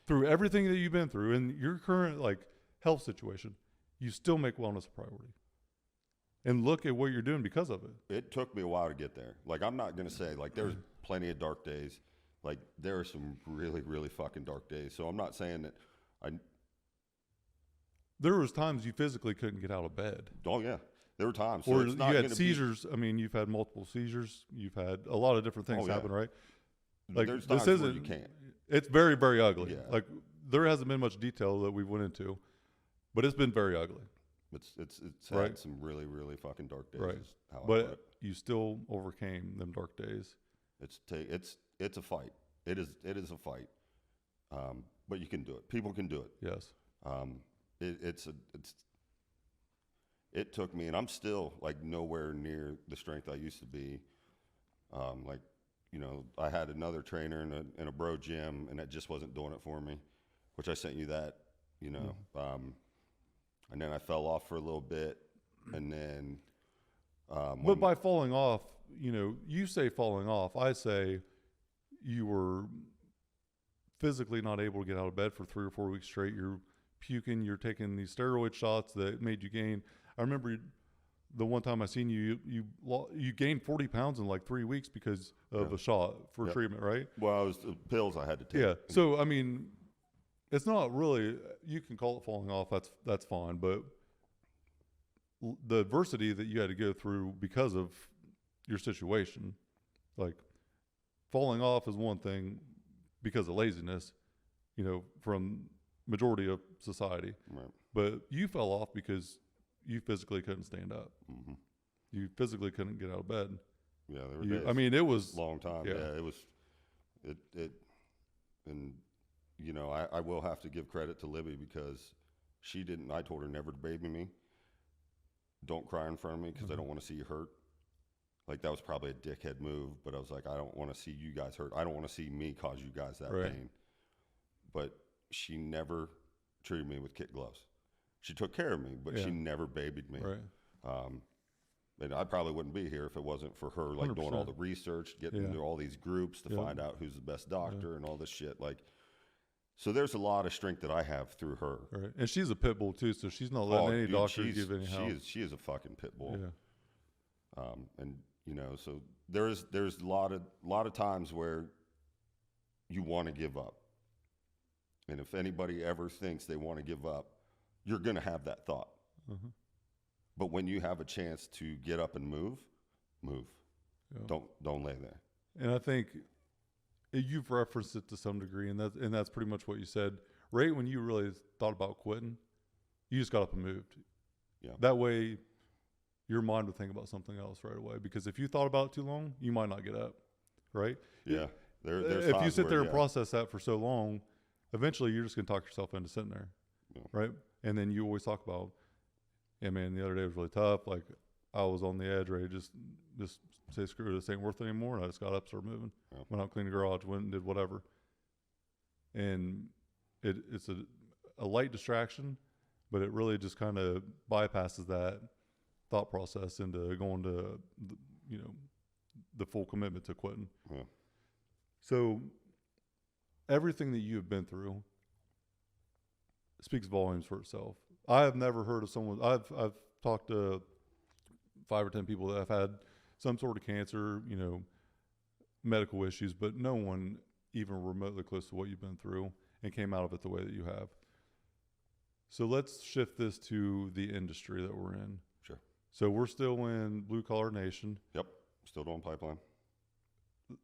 through everything that you've been through and your current like health situation. You still make wellness a priority. And look at what you're doing because of it. It took me a while to get there. Like, I'm not going to say, like, there's plenty of dark days. Like, there are some really, really fucking dark days. So I'm not saying that There was times you physically couldn't get out of bed. Oh, yeah. There were times. So or you had seizures. I mean, you've had multiple seizures. You've had a lot of different things happen, right? Like, there's times where you can't. It's very, very ugly. Yeah. Like, there hasn't been much detail that we went into, but it's been very ugly. It's had some really, really fucking dark days. Right. But you still overcame them dark days. It's a fight. It is a fight. But you can do it. People can do it. Yes. It took me, and I'm still like nowhere near the strength I used to be. Like, you know, I had another trainer in a bro gym, and that just wasn't doing it for me, which I sent you that, you know. Mm-hmm. And then I fell off for a little bit, and then. But by falling off, you know, you say falling off, I say you were physically not able to get out of bed for 3 or 4 weeks straight. You're puking, you're taking these steroid shots that made you gain. I remember the one time I seen you gained 40 pounds in like 3 weeks because of a shot for treatment, right? Well, it was the pills I had to take. Yeah. So, I mean, it's not really, you can call it falling off, that's fine, but the adversity that you had to go through because of your situation, like, falling off is one thing because of laziness, you know, from majority of society. Right. But you fell off because you physically couldn't stand up. Mm-hmm. You physically couldn't get out of bed. Yeah, there were days. I mean, it was long time. Yeah, it was. And you know, I will have to give credit to Libby because she didn't. I told her never to baby me. Don't cry in front of me because I don't want to see you hurt. Like, that was probably a dickhead move, but I was like, I don't want to see you guys hurt. I don't want to see me cause you guys that pain. But she never treated me with kid gloves. She took care of me, but she never babied me. And I probably wouldn't be here if it wasn't for her, like 100%. Doing all the research, getting into all these groups to find out who's the best doctor and all this shit. Like, so there's a lot of strength that I have through her. Right. And she's a pit bull too, so she's not letting any doctor give any help. She is a fucking pit bull. And you know, so there's a lot of times where you want to give up. And if anybody ever thinks they want to give up, you're going to have that thought. But when you have a chance to get up and move. Don't lay there. And I think you've referenced it to some degree, and that's pretty much what you said. Right when you really thought about quitting, you just got up and moved. Yeah. That way, your mind would think about something else right away. Because if you thought about it too long, you might not get up. Right? Yeah. There's if you sit there and process that for so long, eventually you're just going to talk yourself into sitting there. Yeah. Right? And then you always talk about, yeah, man, the other day was really tough. Like, I was on the edge, ready to just say, screw it, this ain't worth it anymore. And I just got up, started moving. Yeah. Went out, cleaned the garage, went and did whatever. And it's a light distraction, but it really just kind of bypasses that thought process into going to, the full commitment to quitting. Yeah. So everything that you have been through speaks volumes for itself. I have never heard of someone. I've talked to 5 or 10 people that have had some sort of cancer, medical issues, but no one even remotely close to what you've been through and came out of it the way that you have. So let's shift this to the industry that we're in. Sure. So we're still in blue collar nation. Yep. Still doing pipeline.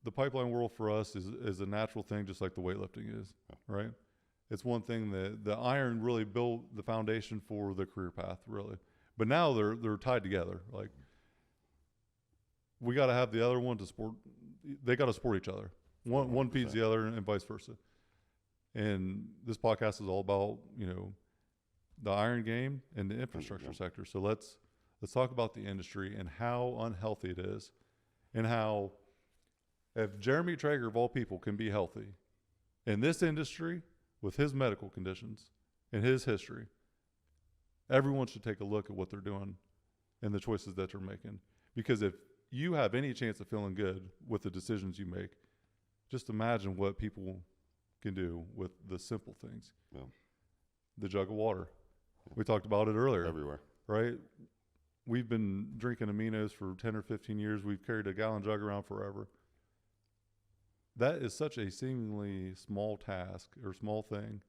The pipeline world for us is a natural thing, just like the weightlifting is, right? It's one thing that the iron really built the foundation for the career path, really. But now they're tied together. Like, we got to have the other one to support. They got to support each other. One feeds the other, and vice versa. And this podcast is all about the iron game and the infrastructure sector. So let's talk about the industry and how unhealthy it is, and how if Jeremy Trager of all people can be healthy in this industry with his medical conditions and his history, everyone should take a look at what they're doing and the choices that they're making. Because if you have any chance of feeling good with the decisions you make, just imagine what people can do with the simple things. Yeah. The jug of water. We talked about it earlier. Everywhere. Right? We've been drinking aminos for 10 or 15 years. We've carried a gallon jug around forever. That is such a seemingly small task or small thing,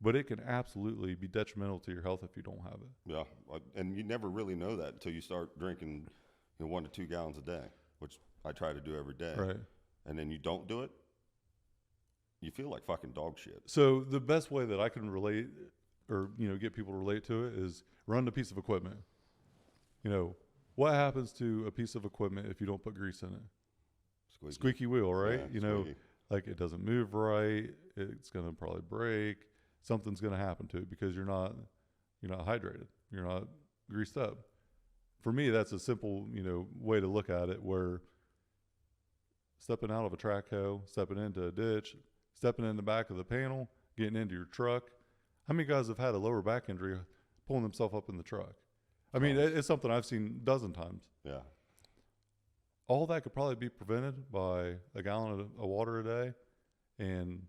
but it can absolutely be detrimental to your health if you don't have it. Yeah, and you never really know that until you start drinking 1 to 2 gallons a day, which I try to do every day. Right. And then you don't do it, you feel like fucking dog shit. So the best way that I can relate or get people to relate to it is run a piece of equipment. What happens to a piece of equipment if you don't put grease in it? Squeaky wheel, right? Yeah, like it doesn't move right. It's going to probably break. Something's going to happen to it because you're not hydrated. You're not greased up. For me, that's a simple, way to look at it, where stepping out of a track hoe, stepping into a ditch, stepping in the back of the panel, getting into your truck. How many guys have had a lower back injury pulling themselves up in the truck? I mean, it's something I've seen a dozen times. Yeah. All that could probably be prevented by a gallon of water a day and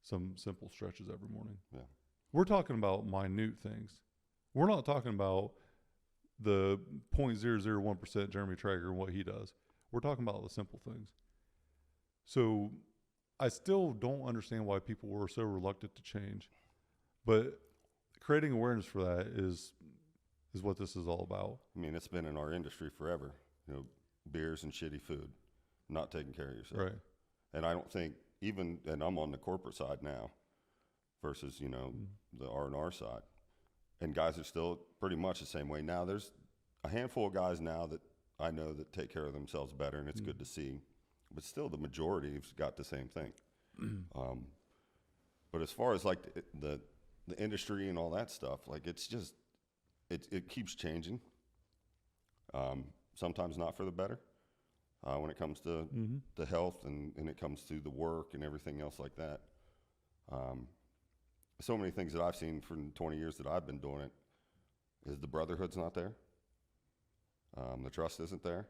some simple stretches every morning. Yeah. We're talking about minute things. We're not talking about the 0.001% Jeremy Trager and what he does. We're talking about the simple things. So I still don't understand why people were so reluctant to change. But creating awareness for that is what this is all about. I mean, it's been in our industry forever. Beers and shitty food, not taking care of yourself. Right. And I don't think and I'm on the corporate side now versus, the R&R side. And guys are still pretty much the same way. Now there's a handful of guys now that I know that take care of themselves better, and it's good to see. But still the majority have got the same thing. But as far as like the industry and all that stuff, like it's just it keeps changing. Sometimes not for the better when it comes to the health and it comes to the work and everything else like that. So many things that I've seen from 20 years that I've been doing it is the brotherhood's not there. The trust isn't there.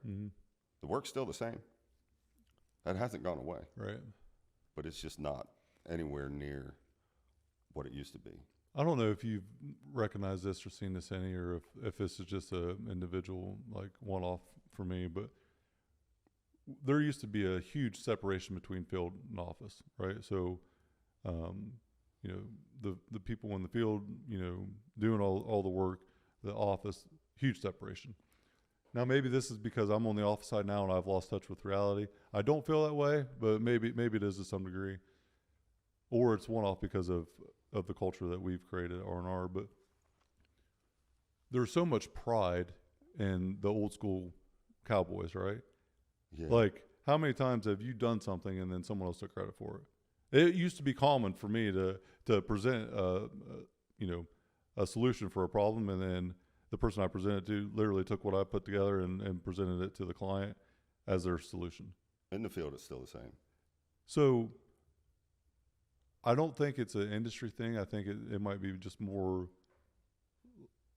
The work's still the same. That hasn't gone away. Right. But it's just not anywhere near what it used to be. I don't know if you've recognized this or seen this any, or if this is just a individual, like one-off for me, but there used to be a huge separation between field and office, right? So, you know, the people in the field, you know, doing all the work, the office, huge separation. Now, maybe this is because I'm on the office side now and I've lost touch with reality. I don't feel that way, but maybe it is to some degree. Or it's one-off because of the culture that we've created at R&R. But there's so much pride in the old school Cowboys, right? Yeah. Like, how many times have you done something and then someone else took credit for it? It used to be common for me to present, you know, a solution for a problem, and then the person I presented to literally took what I put together and presented it to the client as their solution. In the field, it's still the same. So I don't think it's an industry thing. I think it might be just more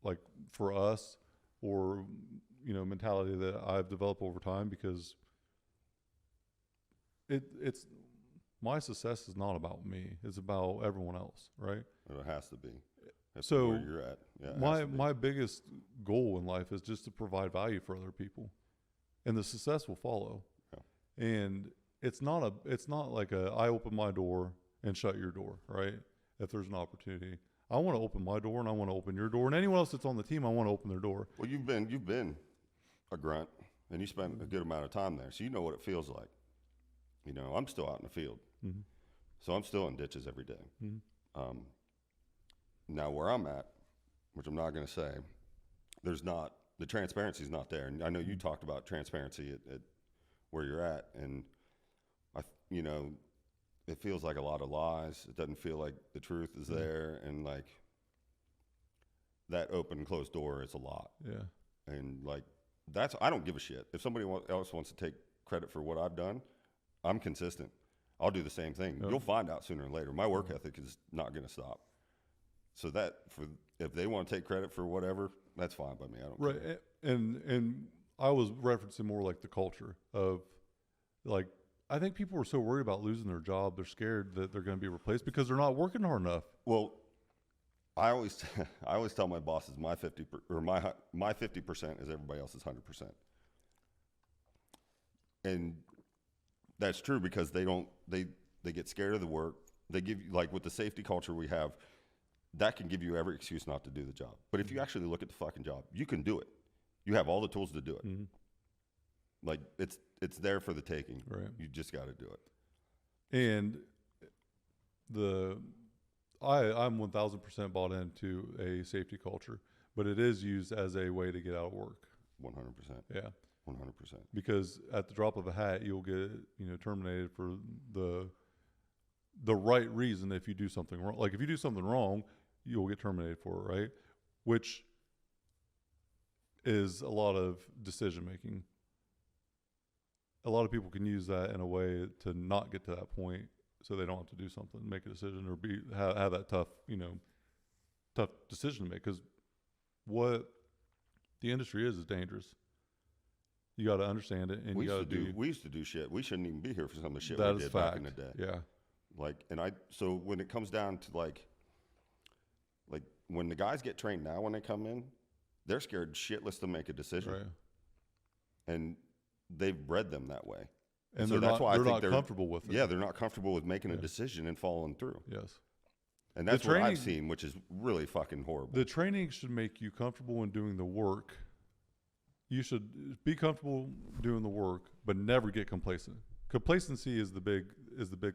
like for us, or, you know, mentality that I've developed over time, because it's my success is not about me. It's about everyone else, right? It has to be. That's so where you're at. Yeah, my biggest goal in life is just to provide value for other people, and the success will follow. Yeah. And it's not like I open my door and shut your door, right? If there's an opportunity, I want to open my door and I want to open your door, and anyone else that's on the team, I want to open their door. Well, you've been a grunt, and you spent a good amount of time there, so you know what it feels like. You know, I'm still out in the field, so I'm still in ditches every day. Now, where I'm at, which I'm not going to say, the transparency is not there. And I know you talked about transparency at where you're at, and you know, it feels like a lot of lies. It doesn't feel like the truth is there, and like that open and closed door is a lot. Yeah. And like I don't give a shit if somebody else wants to take credit for what I've done. I'm consistent. I'll do the same thing. You'll find out sooner or later. My work ethic is not going to stop. So if they want to take credit for whatever, that's fine by me. I don't care. And I was referencing more like the culture of, like, I think people are so worried about losing their job, they're scared that they're going to be replaced because they're not working hard enough. Well, I always tell my bosses my 50% is everybody else's 100%. And that's true because they get scared of the work. They give you, like with the safety culture we have, that can give you every excuse not to do the job. But if you actually look at the fucking job, you can do it. You have all the tools to do it. Like it's there for the taking. Right. You just got to do it. And I'm 1000% bought into a safety culture, but it is used as a way to get out of work. 100%. Yeah. 100%. Because at the drop of a hat, you'll get, you know, terminated for the right reason if you do something wrong. Like if you do something wrong, you'll get terminated for it, right? Which is a lot of decision making. A lot of people can use that in a way to not get to that point, so they don't have to do something, make a decision, or have that tough decision to make. Because what the industry is dangerous. You got to understand it, and we used to do shit. We shouldn't even be here for some of the shit we did fact. Back in the day. Yeah. Like, so when it comes down to like when the guys get trained now, when they come in, they're scared shitless to make a decision. Right. And they've bred them that way. And so that's why I think they're not comfortable with it. Yeah, they're not comfortable with making a decision and following through. Yes. And that's what I've seen, which is really fucking horrible. The training should make you comfortable in doing the work. You should be comfortable doing the work, but never get complacent. Complacency is the big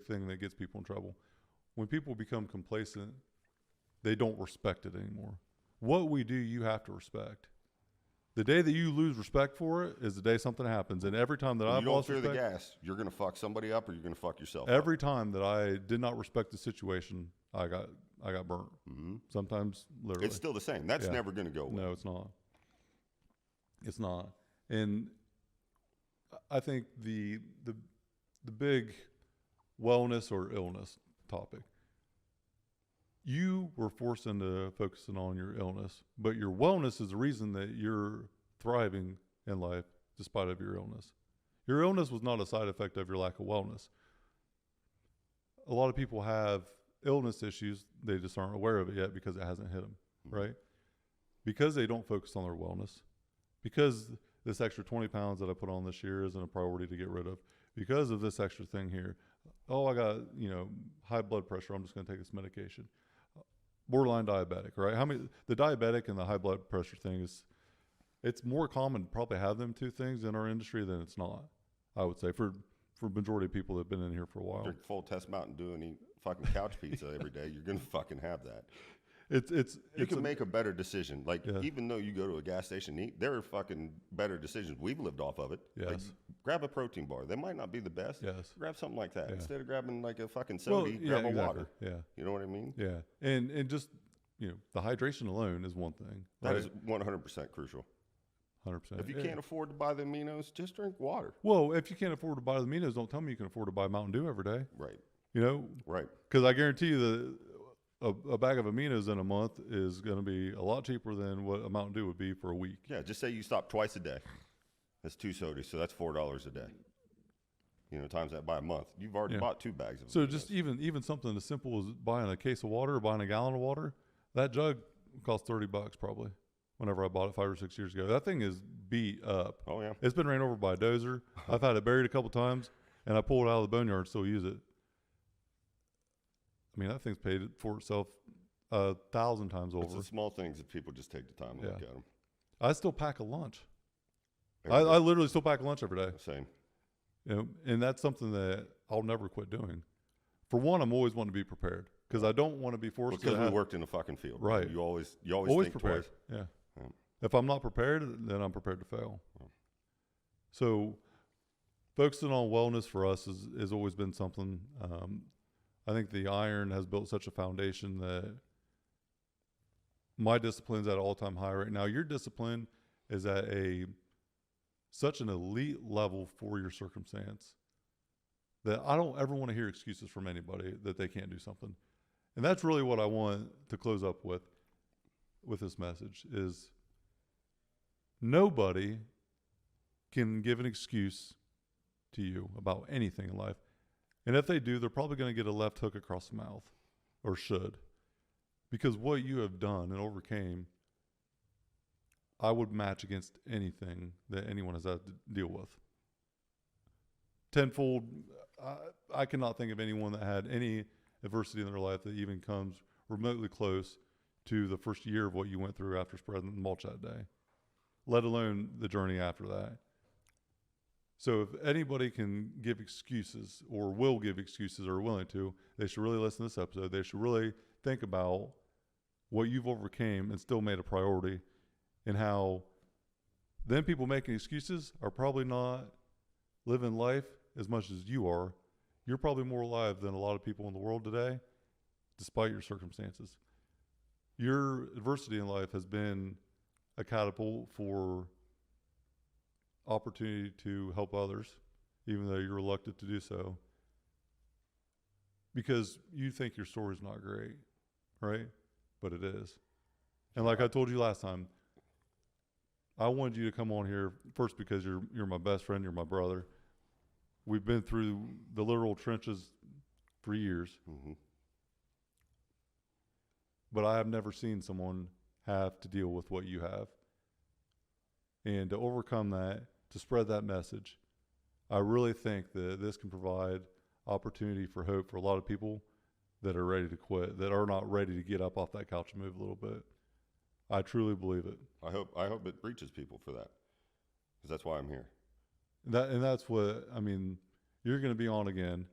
thing that gets people in trouble. When people become complacent, they don't respect it anymore. What we do, you have to respect. The day that you lose respect for it is the day something happens. And every time that I've lost respect, you don't fear the gas, you're going to fuck somebody up or you're going to fuck yourself up. Every time that I did not respect the situation, I got burnt. Mm-hmm. Sometimes literally. It's still the same. That's never going to go away. No, it's not. It's not. And I think the big wellness or illness topic, you were forced into focusing on your illness, but your wellness is the reason that you're thriving in life despite of your illness. Your illness was not a side effect of your lack of wellness. A lot of people have illness issues, they just aren't aware of it yet because it hasn't hit them, right? Because they don't focus on their wellness, because this extra 20 pounds that I put on this year isn't a priority to get rid of, because of this extra thing here. Oh, I got, high blood pressure, I'm just going to take this medication. Borderline diabetic, right? The diabetic and the high blood pressure thing it's more common to probably have them two things in our industry than it's not, I would say, for majority of people that have been in here for a while. Drink full test Mountain Dew and eat fucking couch pizza every day, you're going to fucking have that. You can make a better decision. Like, even though you go to a gas station and eat, there are fucking better decisions. We've lived off of it. Yes. Like, grab a protein bar. They might not be the best. Yes. Grab something like that. Instead of grabbing like a fucking soda, grab a water. Yeah. You know what I mean? Yeah. And just, the hydration alone is one thing. That is 100% crucial. 100%. If you can't afford to buy the aminos, just drink water. Well, if you can't afford to buy the aminos, don't tell me you can afford to buy Mountain Dew every day. Right. Right. Because I guarantee you that a bag of aminos in a month is going to be a lot cheaper than what a Mountain Dew would be for a week. Yeah, just say you stop twice a day. That's 2 sodas, so that's $4 a day. Times that by a month. You've already bought 2 bags of aminos. So just even something as simple as buying a case of water or buying a gallon of water, that jug cost $30 probably. Whenever I bought it 5 or 6 years ago, that thing is beat up. Oh yeah, it's been ran over by a dozer. I've had it buried a couple times, and I pull it out of the boneyard and still use it. I mean, that thing's paid for itself 1,000 times over. It's the small things that people just take the time to look at them. I still pack a lunch. I literally still pack a lunch every day. Same. And that's something that I'll never quit doing. For one, I'm always wanting to be prepared because I don't want to be forced to. Because we worked in the fucking field. Right. You always think prepared. Twice. Yeah. If I'm not prepared, then I'm prepared to fail. So focusing on wellness for us has always been something. I think the iron has built such a foundation that my discipline's at an all-time high right now. Your discipline is at such an elite level for your circumstance that I don't ever want to hear excuses from anybody that they can't do something. And that's really what I want to close up with this message is nobody can give an excuse to you about anything in life. And if they do, they're probably going to get a left hook across the mouth, or should. Because what you have done and overcame, I would match against anything that anyone has had to deal with. Tenfold, I cannot think of anyone that had any adversity in their life that even comes remotely close to the first year of what you went through after spreading the mulch that day, let alone the journey after that. So if anybody can give excuses or will give excuses or are willing to, they should really listen to this episode. They should really think about what you've overcame and still made a priority, and how them people making excuses are probably not living life as much as you are. You're probably more alive than a lot of people in the world today, despite your circumstances. Your adversity in life has been a catapult for opportunity to help others, even though you're reluctant to do so, because you think your story's not great, right? But it is. And like I told you last time, I wanted you to come on here first because you're my best friend, you're my brother. We've been through the literal trenches for years. Mm-hmm. But I have never seen someone have to deal with what you have. And to overcome that, to spread that message, I really think that this can provide opportunity for hope for a lot of people that are ready to quit, that are not ready to get up off that couch and move a little bit. I truly believe it. I hope it reaches people for that, because that's why I'm here. That's what, I mean, you're going to be on again.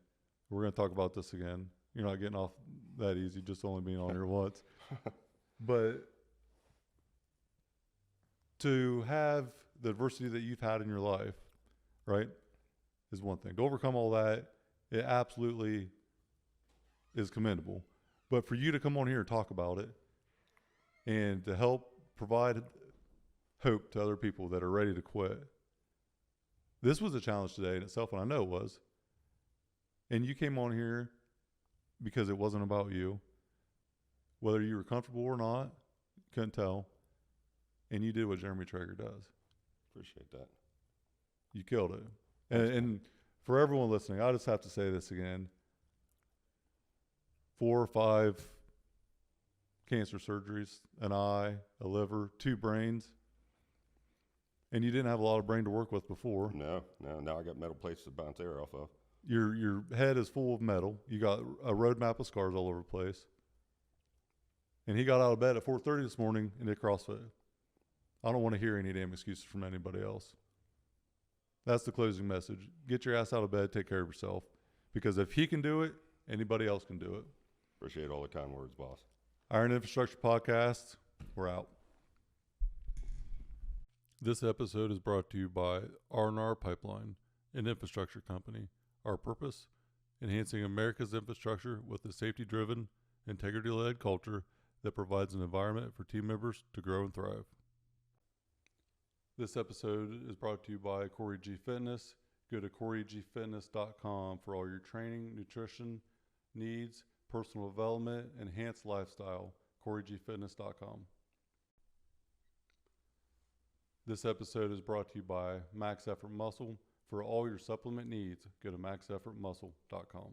We're going to talk about this again. You're not getting off that easy, just only being on here once. But to have the adversity that you've had in your life, right, is one thing. To overcome all that, it absolutely is commendable. But for you to come on here and talk about it and to help provide hope to other people that are ready to quit, this was a challenge today in itself, and I know it was. And you came on here because it wasn't about you. Whether you were comfortable or not, couldn't tell. And you did what Jeremy Trager does. Appreciate that. You killed it. And for everyone listening, I just have to say this again. 4 or 5 cancer surgeries, an eye, a liver, 2 brains. And you didn't have a lot of brain to work with before. No. Now I got metal plates to bounce air off of. Your head is full of metal. You got a road map of scars all over the place. And he got out of bed at 4:30 this morning and did CrossFit. I don't want to hear any damn excuses from anybody else. That's the closing message. Get your ass out of bed, take care of yourself. Because if he can do it, anybody else can do it. Appreciate all the kind words, boss. Iron Infrastructure Podcast, we're out. This episode is brought to you by R&R Pipeline, an infrastructure company. Our purpose? Enhancing America's infrastructure with a safety-driven, integrity-led culture that provides an environment for team members to grow and thrive. This episode is brought to you by Corey G Fitness. Go to CoreyGFitness.com for all your training, nutrition needs, personal development, enhanced lifestyle. CoreyGFitness.com. This episode is brought to you by Max Effort Muscle. For all your supplement needs, go to MaxEffortMuscle.com.